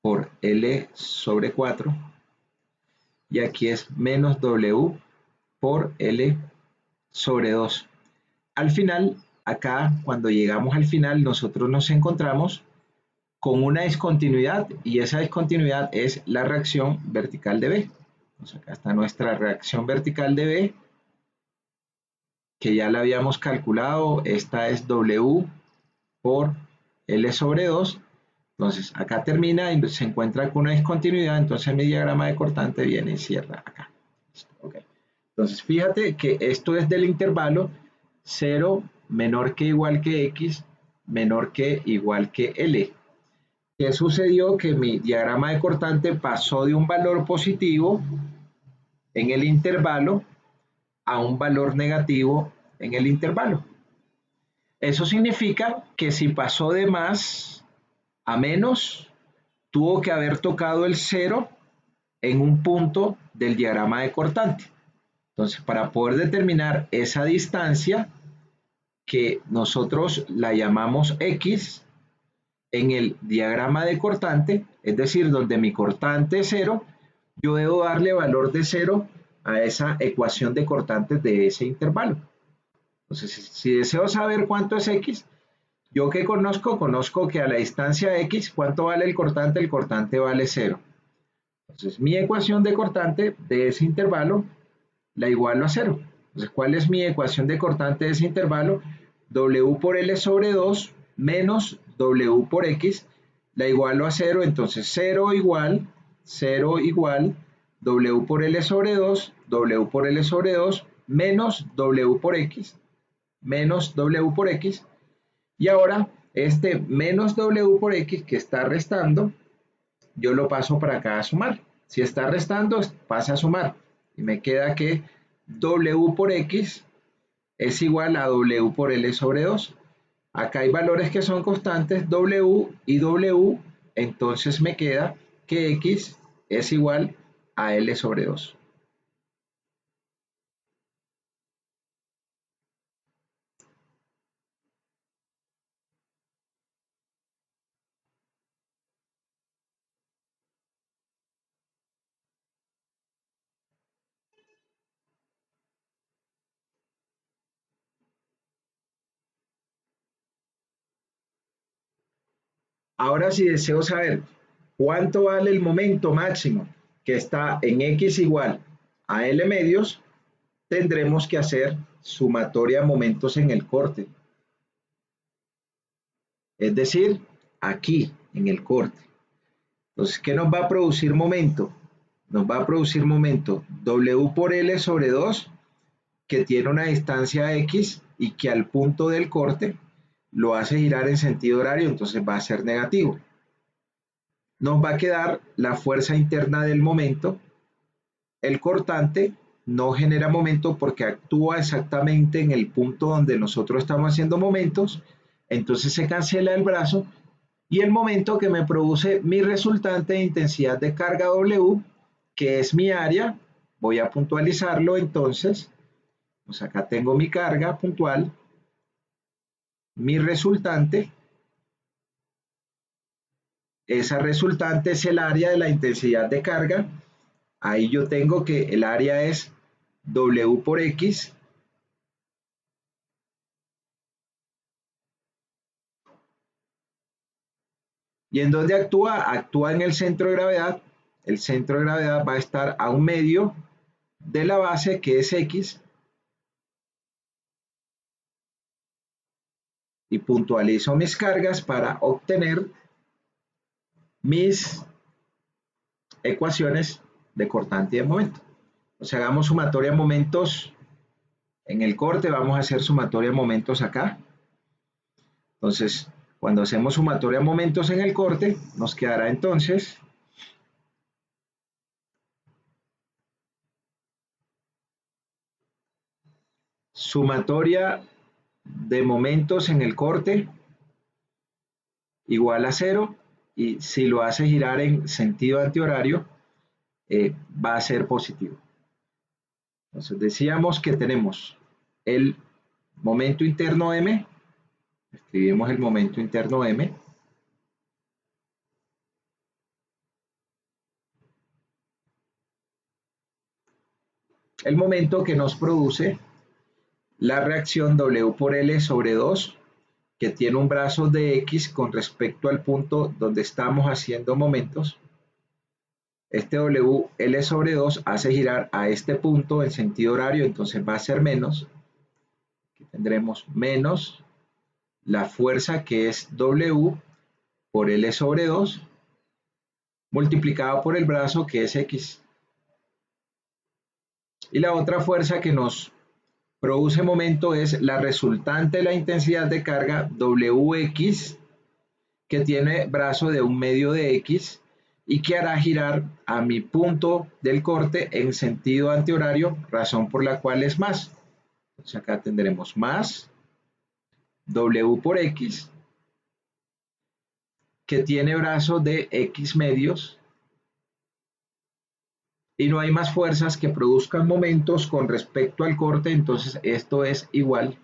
por L sobre 4 y aquí es menos W por L sobre 2. Al final, acá cuando llegamos al final, nosotros nos encontramos con una discontinuidad y esa discontinuidad es la reacción vertical de B. Entonces acá está nuestra reacción vertical de B, que ya la habíamos calculado. Esta es W por L sobre 2. Entonces acá termina y se encuentra con una discontinuidad, entonces mi diagrama de cortante viene y cierra acá. Okay. Entonces fíjate que esto es del intervalo 0 menor que igual que X menor que igual que L. ¿Qué sucedió? Que mi diagrama de cortante pasó de un valor positivo en el intervalo a un valor negativo en el intervalo. Eso significa que si pasó de más a menos, tuvo que haber tocado el cero en un punto del diagrama de cortante. Entonces, para poder determinar esa distancia, que nosotros la llamamos X, en el diagrama de cortante, es decir, donde mi cortante es cero, yo debo darle valor de cero a esa ecuación de cortantes de ese intervalo. Entonces, si deseo saber cuánto es X, yo que conozco que a la distancia X, ¿cuánto vale el cortante vale cero. Entonces, mi ecuación de cortante de ese intervalo la igualo a cero. Entonces, ¿cuál es mi ecuación de cortante de ese intervalo? W por L sobre 2 menos W por X la igualo a cero. Entonces, 0 igual W por L sobre 2, W por L sobre 2 menos W por X, menos W por X. Y ahora, este menos W por X que está restando, yo lo paso para acá a sumar. Si está restando, pasa a sumar. Y me queda que W por X es igual a W por L sobre 2. Acá hay valores que son constantes, W y W, entonces me queda que X es igual a L sobre 2. Ahora si deseo saber cuánto vale el momento máximo que está en X igual a L medios, tendremos que hacer sumatoria de momentos en el corte. Es decir, aquí en el corte. Entonces, ¿qué nos va a producir momento? Nos va a producir momento W por L sobre 2, que tiene una distancia X y que al punto del corte lo hace girar en sentido horario, entonces va a ser negativo. Nos va a quedar la fuerza interna del momento. El cortante no genera momento porque actúa exactamente en el punto donde nosotros estamos haciendo momentos, entonces se cancela el brazo y el momento que me produce mi resultante de intensidad de carga W, que es mi área, voy a puntualizarlo entonces, pues acá tengo mi carga puntual, mi resultante, esa resultante es el área de la intensidad de carga, ahí yo tengo que el área es W por X, ¿y en dónde actúa? Actúa en el centro de gravedad, el centro de gravedad va a estar a un medio de la base que es X, y puntualizo mis cargas para obtener mis ecuaciones de cortante y de momento. O sea, hagamos sumatoria de momentos en el corte, vamos a hacer sumatoria de momentos acá. Entonces, cuando hacemos sumatoria de momentos en el corte, nos quedará entonces sumatoria de momentos en el corte igual a 0, y si lo hace girar en sentido antihorario, va a ser positivo. Entonces decíamos que tenemos el momento interno M, escribimos el momento interno M, el momento que nos produce la reacción W por L sobre 2, que tiene un brazo de X con respecto al punto donde estamos haciendo momentos. Este W L sobre 2 hace girar a este punto en sentido horario, entonces va a ser menos. Aquí tendremos menos la fuerza, que es W por L sobre 2, multiplicado por el brazo, que es X. Y la otra fuerza que nos produce momento es la resultante de la intensidad de carga Wx, que tiene brazo de 1/2 de X y que hará girar a mi punto del corte en sentido antihorario, razón por la cual es más. Entonces acá tendremos más W por X, que tiene brazo de X medios, y no hay más fuerzas que produzcan momentos con respecto al corte, entonces esto es igual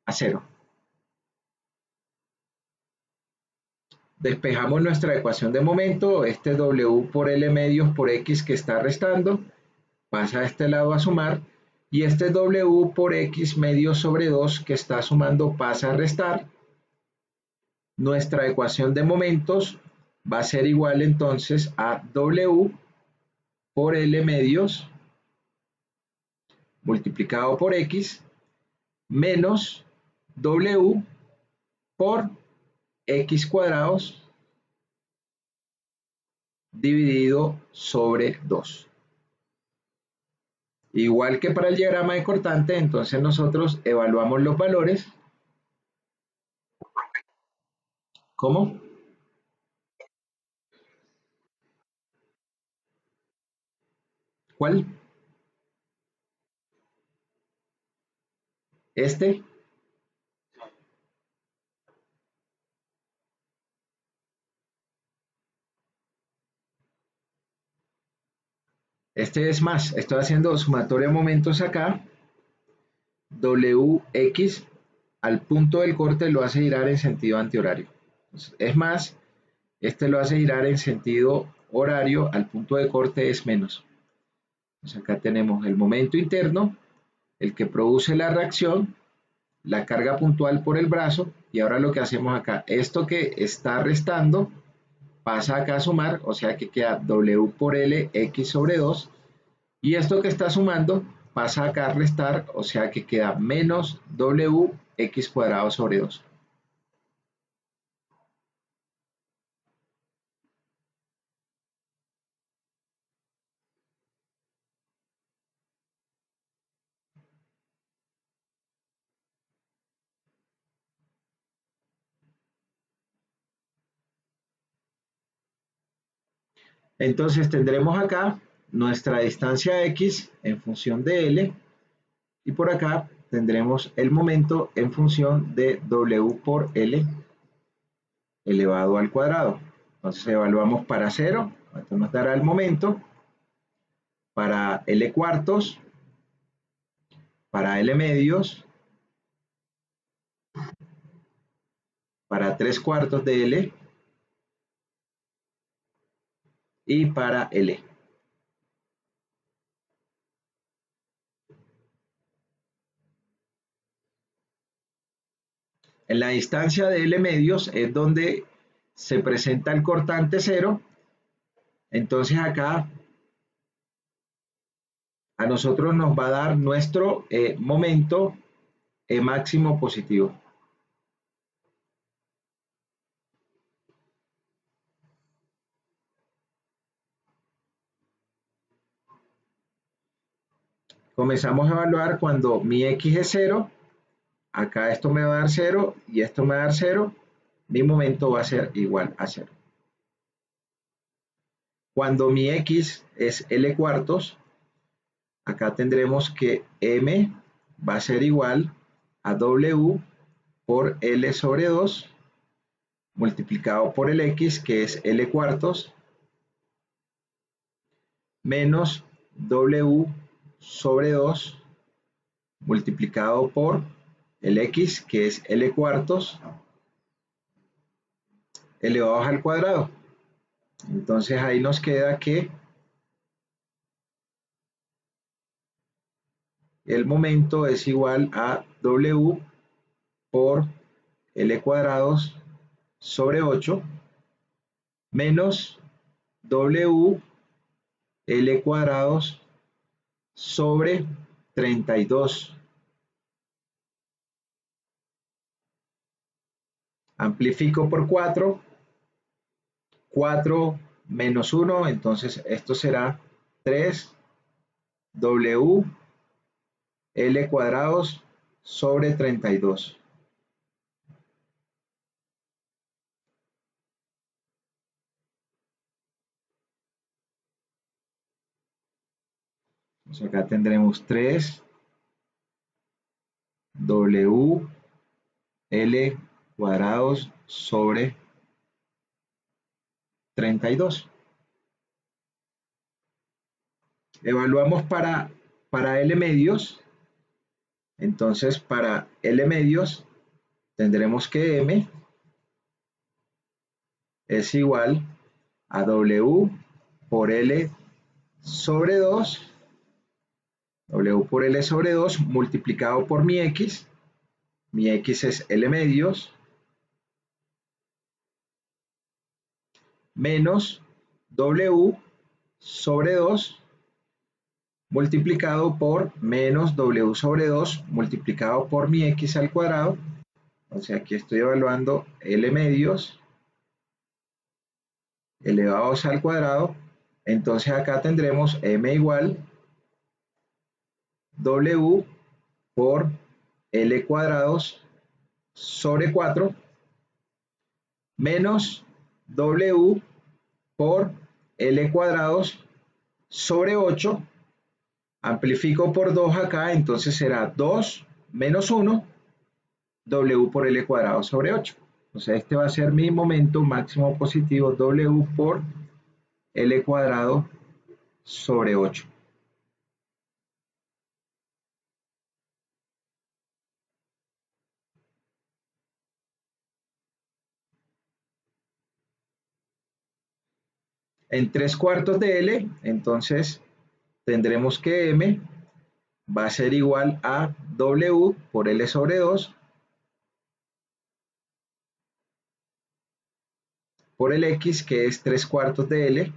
a 0. Despejamos nuestra ecuación de momento, este W por L medios por X que está restando, pasa a este lado a sumar, y este W por X medios sobre 2 que está sumando pasa a restar. Nuestra ecuación de momentos va a ser igual entonces a W por L medios multiplicado por X menos W por X cuadrados dividido sobre 2. Igual que para el diagrama de cortante, entonces nosotros evaluamos los valores. ¿Cómo? ¿Cuál? ¿Este? Este es más. Estoy haciendo sumatoria de momentos acá. Wx al punto del corte lo hace girar en sentido antihorario. Entonces, es más, este lo hace girar en sentido horario, al punto de corte es menos. Entonces acá tenemos el momento interno, el que produce la reacción, la carga puntual por el brazo, y ahora lo que hacemos acá, esto que está restando pasa acá a sumar, o sea que queda W por L X sobre 2, y esto que está sumando pasa acá a restar, o sea que queda menos W X cuadrado sobre 2. Entonces tendremos acá nuestra distancia X en función de L, y por acá tendremos el momento en función de W por L elevado al cuadrado. Entonces evaluamos para 0, esto nos dará el momento, para L cuartos, para L medios, para 3/4 de L y para L. En la distancia de L medios es donde se presenta el cortante 0, entonces acá a nosotros nos va a dar nuestro momento máximo positivo. Comenzamos a evaluar cuando mi X es 0, acá esto me va a dar 0 y esto me va a dar 0, mi momento va a ser igual a 0. Cuando mi X es L cuartos, acá tendremos que M va a ser igual a W por L sobre 2 multiplicado por el X, que es L cuartos, menos W sobre 2 multiplicado por el X, que es L cuartos, elevados al cuadrado. Entonces ahí nos queda que el momento es igual a W por L cuadrados sobre 8 menos W L cuadrados sobre 32. Amplifico por 4, 4 menos 1, entonces esto será 3 W L cuadrados sobre 32. Entonces acá tendremos 3 W L cuadrados sobre 32. Evaluamos para L medios. Entonces para L medios tendremos que M es igual a W por L sobre 2, W por L sobre 2 multiplicado por mi X es L medios, menos W sobre 2 multiplicado por menos W sobre 2 multiplicado por mi X al cuadrado. O sea, aquí estoy evaluando L medios elevados al cuadrado. Entonces acá tendremos M igual W por L cuadrados sobre 4 menos W por L cuadrados sobre 8. Amplifico por 2 acá, entonces será 2 menos 1 W por L cuadrado sobre 8. O sea, este va a ser mi momento máximo positivo W por L cuadrado sobre 8. En 3 cuartos de L, entonces tendremos que M va a ser igual a W por L sobre 2 por el X, que es 3 cuartos de L,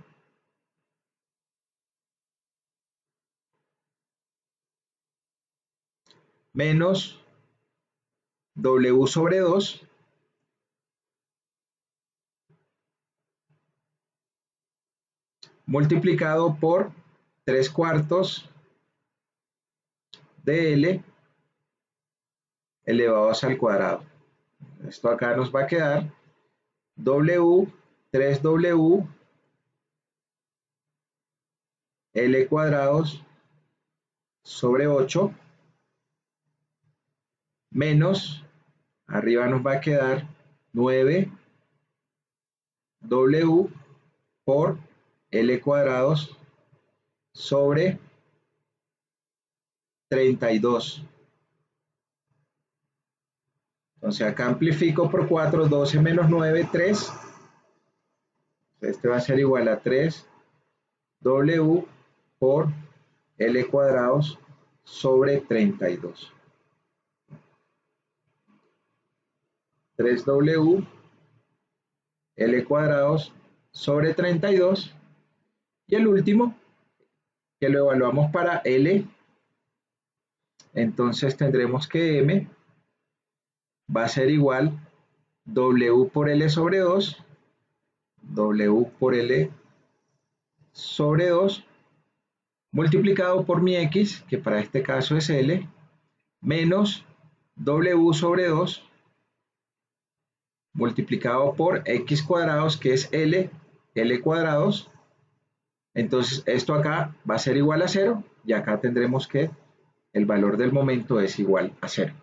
menos W sobre 2 multiplicado por 3 cuartos de L elevados al cuadrado. Esto acá nos va a quedar W, 3W, L cuadrados sobre 8, menos, arriba nos va a quedar 9W por L cuadrados sobre 32. Entonces acá amplifico por 4, 12 menos 9, 3. Este va a ser igual a 3W por L cuadrados sobre 32. 3W L cuadrados sobre 32. Y el último, que lo evaluamos para L, entonces tendremos que M va a ser igual W por L sobre 2, W por L sobre 2, multiplicado por mi X, que para este caso es L, menos W sobre 2, multiplicado por X cuadrados, que es L, L cuadrados. Entonces esto acá va a ser igual a 0, y acá tendremos que el valor del momento es igual a 0.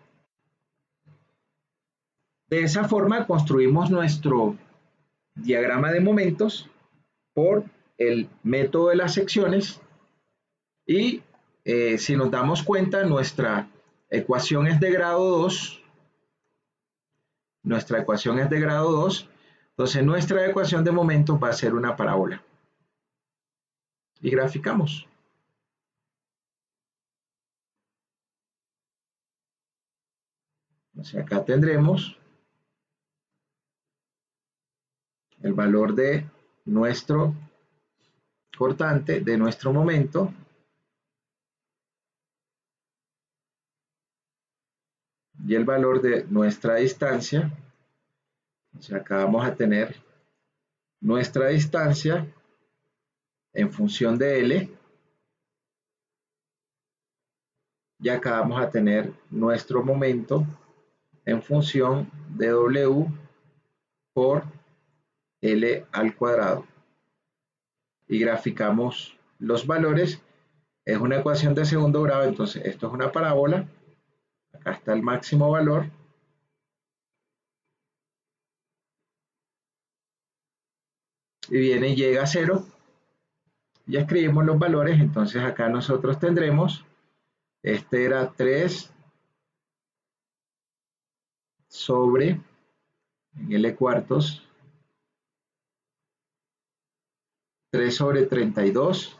De esa forma construimos nuestro diagrama de momentos por el método de las secciones y si nos damos cuenta, nuestra ecuación es de grado 2. Nuestra ecuación es de grado 2. Entonces nuestra ecuación de momentos va a ser una parábola. Y graficamos. Entonces acá tendremos el valor de nuestro cortante, de nuestro momento, y el valor de nuestra distancia. Entonces acá vamos a tener nuestra distancia en función de L, y acá vamos a tener nuestro momento en función de W por L al cuadrado. Y graficamos los valores. Es una ecuación de segundo grado, entonces esto es una parábola. Acá está el máximo valor. Y viene y llega a 0. Ya escribimos los valores, entonces acá nosotros tendremos, este era 3 sobre en L cuartos, 3 sobre 32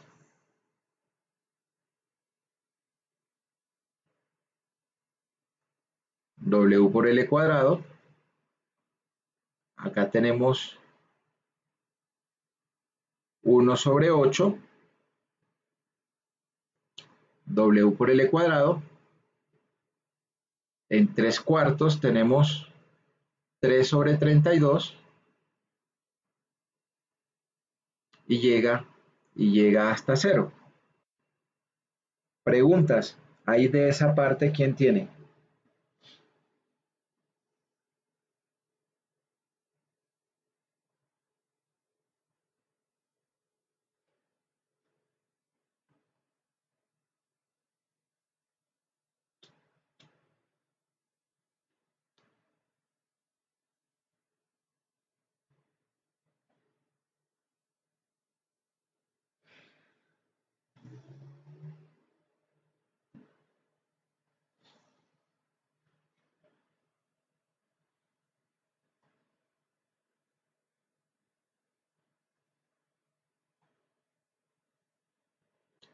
W por L cuadrado. Acá tenemos 1 sobre 8 W por L cuadrado. En 3 cuartos tenemos 3 sobre 32 y llega hasta 0. Preguntas. Ahí de esa parte, ¿quién tiene?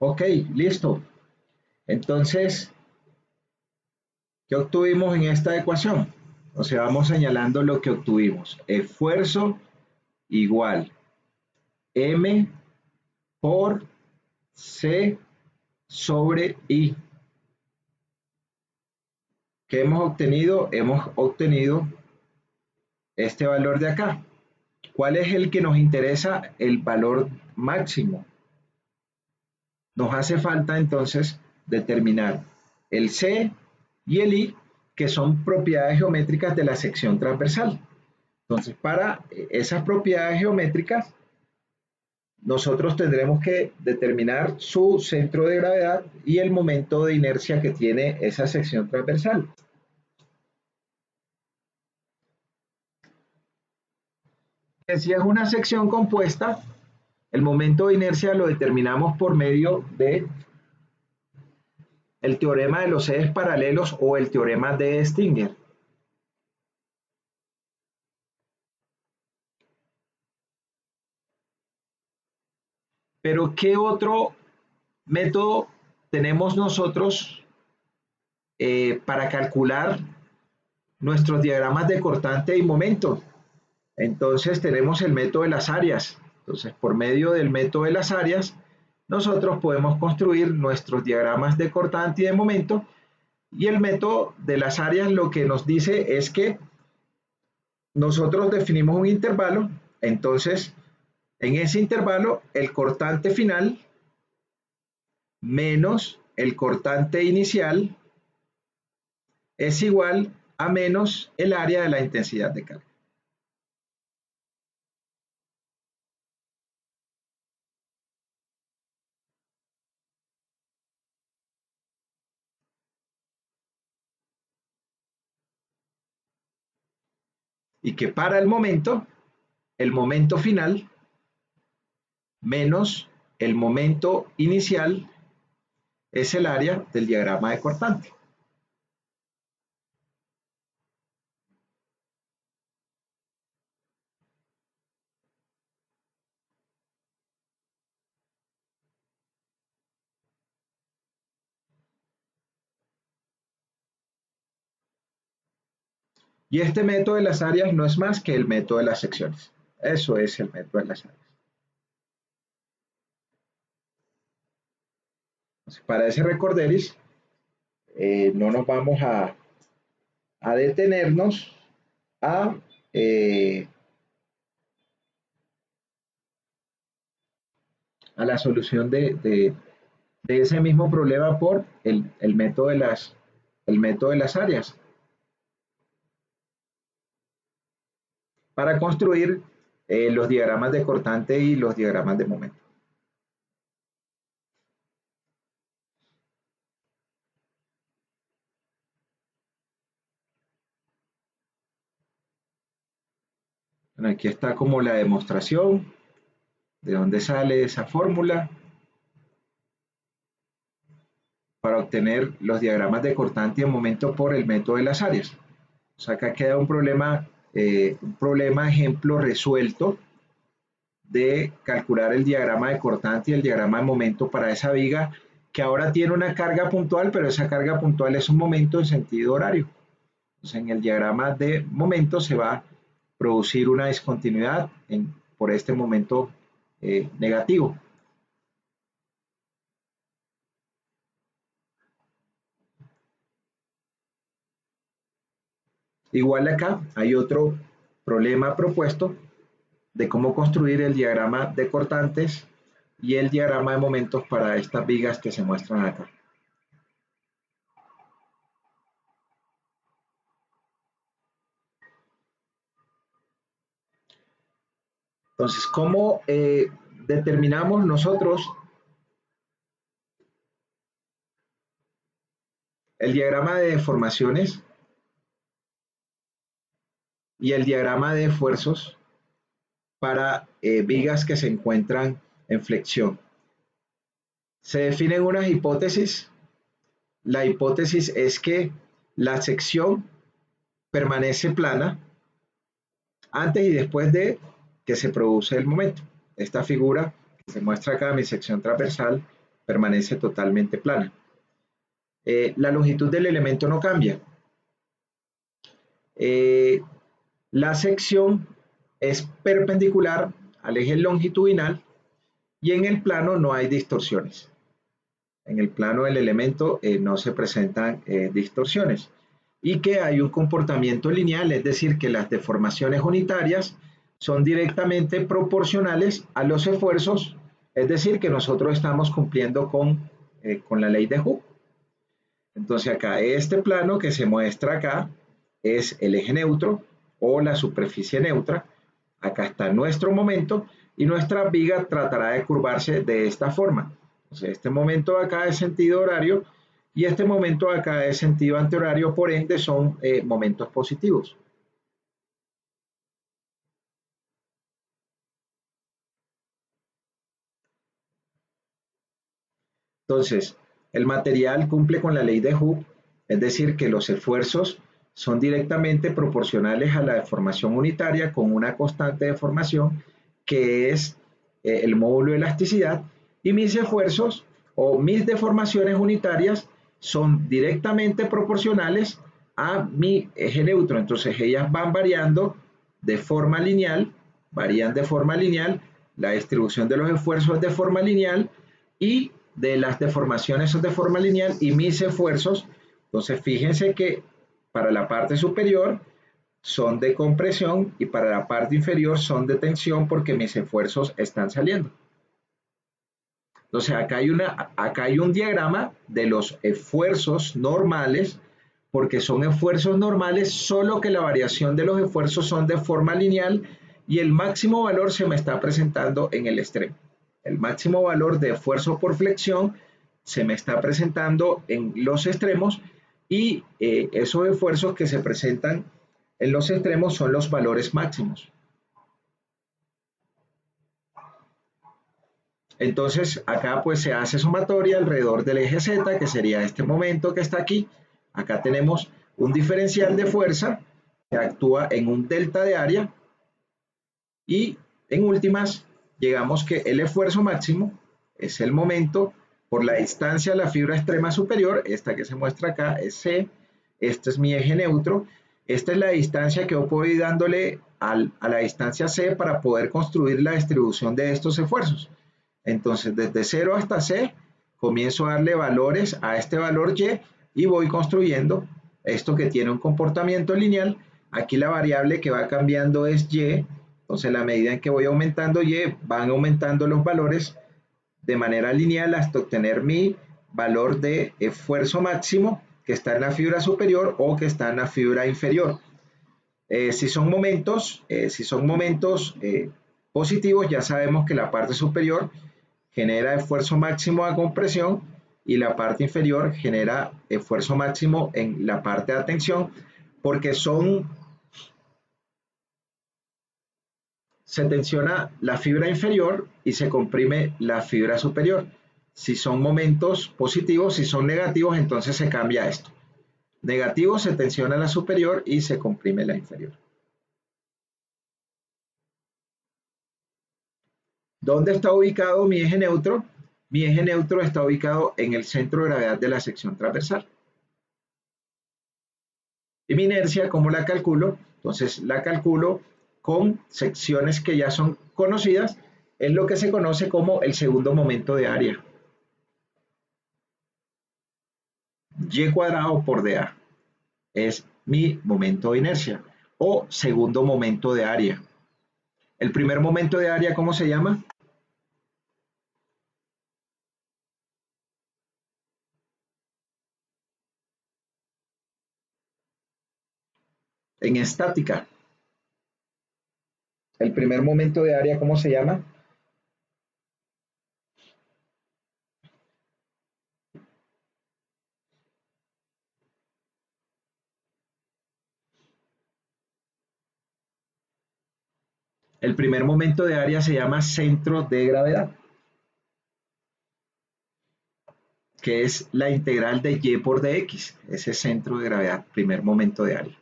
Ok, listo. Entonces, ¿qué obtuvimos en esta ecuación? O sea, vamos señalando lo que obtuvimos. Esfuerzo igual M por C sobre I. ¿Qué hemos obtenido? Hemos obtenido este valor de acá. ¿Cuál es el que nos interesa? El valor máximo. Nos hace falta entonces determinar el C y el I, que son propiedades geométricas de la sección transversal. Entonces, para esas propiedades geométricas, nosotros tendremos que determinar su centro de gravedad y el momento de inercia que tiene esa sección transversal. Si es una sección compuesta, el momento de inercia lo determinamos por medio de el teorema de los ejes paralelos o el teorema de Stinger. Pero ¿qué otro método tenemos nosotros para calcular nuestros diagramas de cortante y momento? Entonces tenemos el método de las áreas. Entonces, por medio del método de las áreas, nosotros podemos construir nuestros diagramas de cortante y de momento. Y el método de las áreas lo que nos dice es que nosotros definimos un intervalo. Entonces, en ese intervalo, el cortante final menos el cortante inicial es igual a menos el área de la intensidad de carga. y que para el momento final menos el momento inicial es el área del diagrama de cortante. Y este método de las áreas no es más que el método de las secciones. Eso es el método de las áreas. Entonces, para ese recorderis, no nos vamos a detenernos a, eh, a la solución de ese mismo problema por el método el método de las áreas para construir los diagramas de cortante y los diagramas de momento. Bueno, aquí está como la demostración de dónde sale esa fórmula para obtener los diagramas de cortante y de momento por el método de las áreas. O sea, acá queda un problema ejemplo resuelto de calcular el diagrama de cortante y el diagrama de momento para esa viga que ahora tiene una carga puntual, pero esa carga puntual es un momento en sentido horario. Entonces, en el diagrama de momento se va a producir una discontinuidad por este momento negativo. Igual acá hay otro problema propuesto de cómo construir el diagrama de cortantes y el diagrama de momentos para estas vigas que se muestran acá. Entonces, ¿cómo determinamos nosotros el diagrama de deformaciones y el diagrama de esfuerzos para vigas que se encuentran en flexión? Se definen unas hipótesis. La hipótesis es que la sección permanece plana antes y después de que se produce el momento. Esta figura que se muestra acá, mi sección transversal, permanece totalmente plana. La longitud del elemento no cambia. La sección es perpendicular al eje longitudinal y en el plano no hay distorsiones. En el plano del elemento no se presentan distorsiones y que hay un comportamiento lineal, es decir, que las deformaciones unitarias son directamente proporcionales a los esfuerzos, es decir, que nosotros estamos cumpliendo con la ley de Hooke. Entonces acá este plano que se muestra acá es el eje neutro o la superficie neutra. Acá está nuestro momento y nuestra viga tratará de curvarse de esta forma. Entonces este momento acá es sentido horario y este momento acá es sentido antihorario, por ende son momentos positivos. Entonces, el material cumple con la ley de Hooke, es decir, que los esfuerzos son directamente proporcionales a la deformación unitaria con una constante de deformación que es el módulo de elasticidad, y mis esfuerzos o mis deformaciones unitarias son directamente proporcionales a mi eje neutro. Entonces ellas van variando de forma lineal, varían de forma lineal, la distribución de los esfuerzos de forma lineal y de las deformaciones son de forma lineal y mis esfuerzos. Entonces fíjense que para la parte superior son de compresión y para la parte inferior son de tensión porque mis esfuerzos están saliendo. Entonces acá hay un diagrama de los esfuerzos normales, porque son esfuerzos normales, solo que la variación de los esfuerzos son de forma lineal y el máximo valor se me está presentando en el extremo. El máximo valor de esfuerzo por flexión se me está presentando en los extremos y esos esfuerzos que se presentan En los extremos son los valores máximos. Entonces acá pues se hace sumatoria alrededor del eje Z, que sería este momento que está aquí. Acá tenemos un diferencial de fuerza que actúa en un delta de área y en últimas llegamos que el esfuerzo máximo es el momento por la distancia a la fibra extrema superior, esta que se muestra acá es C, este es mi eje neutro, esta es la distancia que yo puedo ir dándole a la distancia C para poder construir la distribución de estos esfuerzos. Entonces, desde 0 hasta C, comienzo a darle valores a este valor Y voy construyendo esto que tiene un comportamiento lineal. Aquí la variable que va cambiando es Y. Entonces, a la medida en que voy aumentando Y, van aumentando los valores de manera lineal hasta obtener mi valor de esfuerzo máximo que está en la fibra superior o que está en la fibra inferior. Si son momentos positivos, ya sabemos que la parte superior genera esfuerzo máximo a compresión y la parte inferior genera esfuerzo máximo en la parte de tensión, porque se tensiona la fibra inferior y se comprime la fibra superior. Si son momentos positivos, si son negativos, entonces se cambia esto. Negativo, se tensiona la superior y se comprime la inferior. ¿Dónde está ubicado mi eje neutro? Mi eje neutro está ubicado en el centro de gravedad de la sección transversal. Y mi inercia, ¿cómo la calculo? Entonces la calculo con secciones que ya son conocidas, es lo que se conoce como el segundo momento de área. Y cuadrado por dA es mi momento de inercia o segundo momento de área. El primer momento de área, ¿cómo se llama? En estática. El primer momento de área, ¿cómo se llama? El primer momento de área se llama centro de gravedad, que es la integral de Y por dx, ese centro de gravedad, primer momento de área.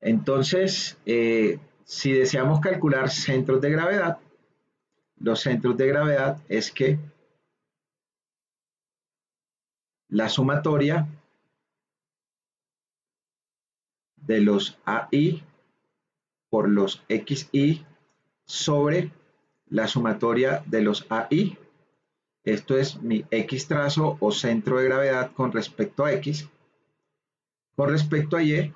Entonces, si deseamos calcular centros de gravedad, los centros de gravedad es que la sumatoria de los AI por los XI sobre la sumatoria de los AI. Esto es mi X trazo o centro de gravedad con respecto a X. Con respecto a Y,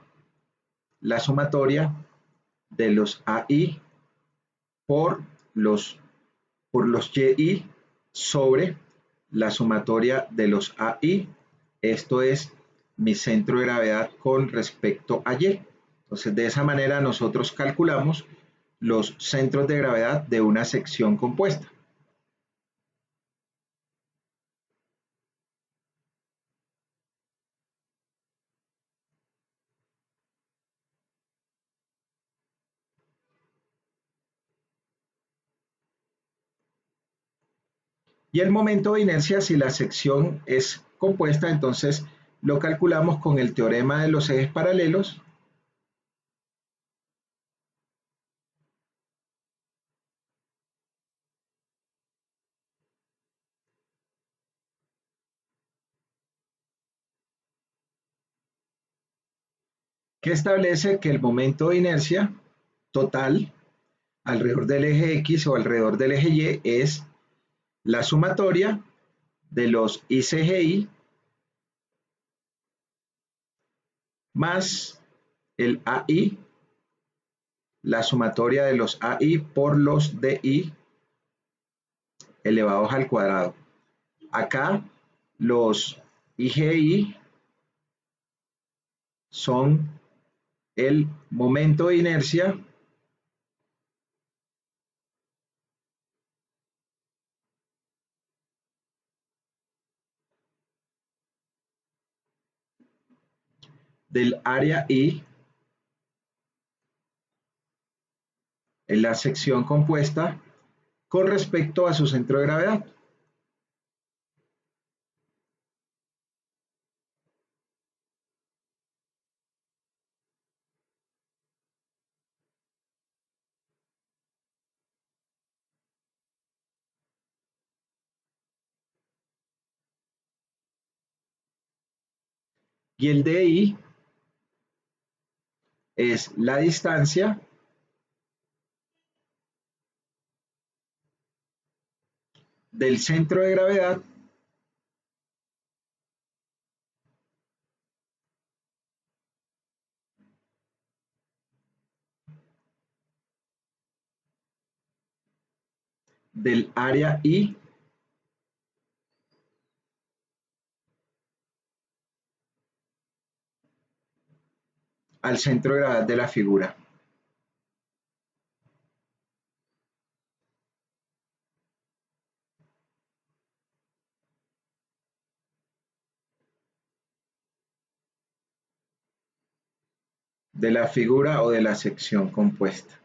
la sumatoria de los AI por los YI sobre la sumatoria de los AI. Esto es mi centro de gravedad con respecto a Y. Entonces, de esa manera nosotros calculamos los centros de gravedad de una sección compuesta. Y el momento de inercia, si la sección es compuesta, entonces lo calculamos con el teorema de los ejes paralelos. Que establece que el momento de inercia total alrededor del eje X o alrededor del eje Y es la sumatoria de los ICGI más el AI, la sumatoria de los AI por los DI elevados al cuadrado. Acá los IGI son el momento de inercia del área I en la sección compuesta con respecto a su centro de gravedad. Y el DI es la distancia del centro de gravedad del área I al centro de gravedad de la figura. De la figura o de la sección compuesta.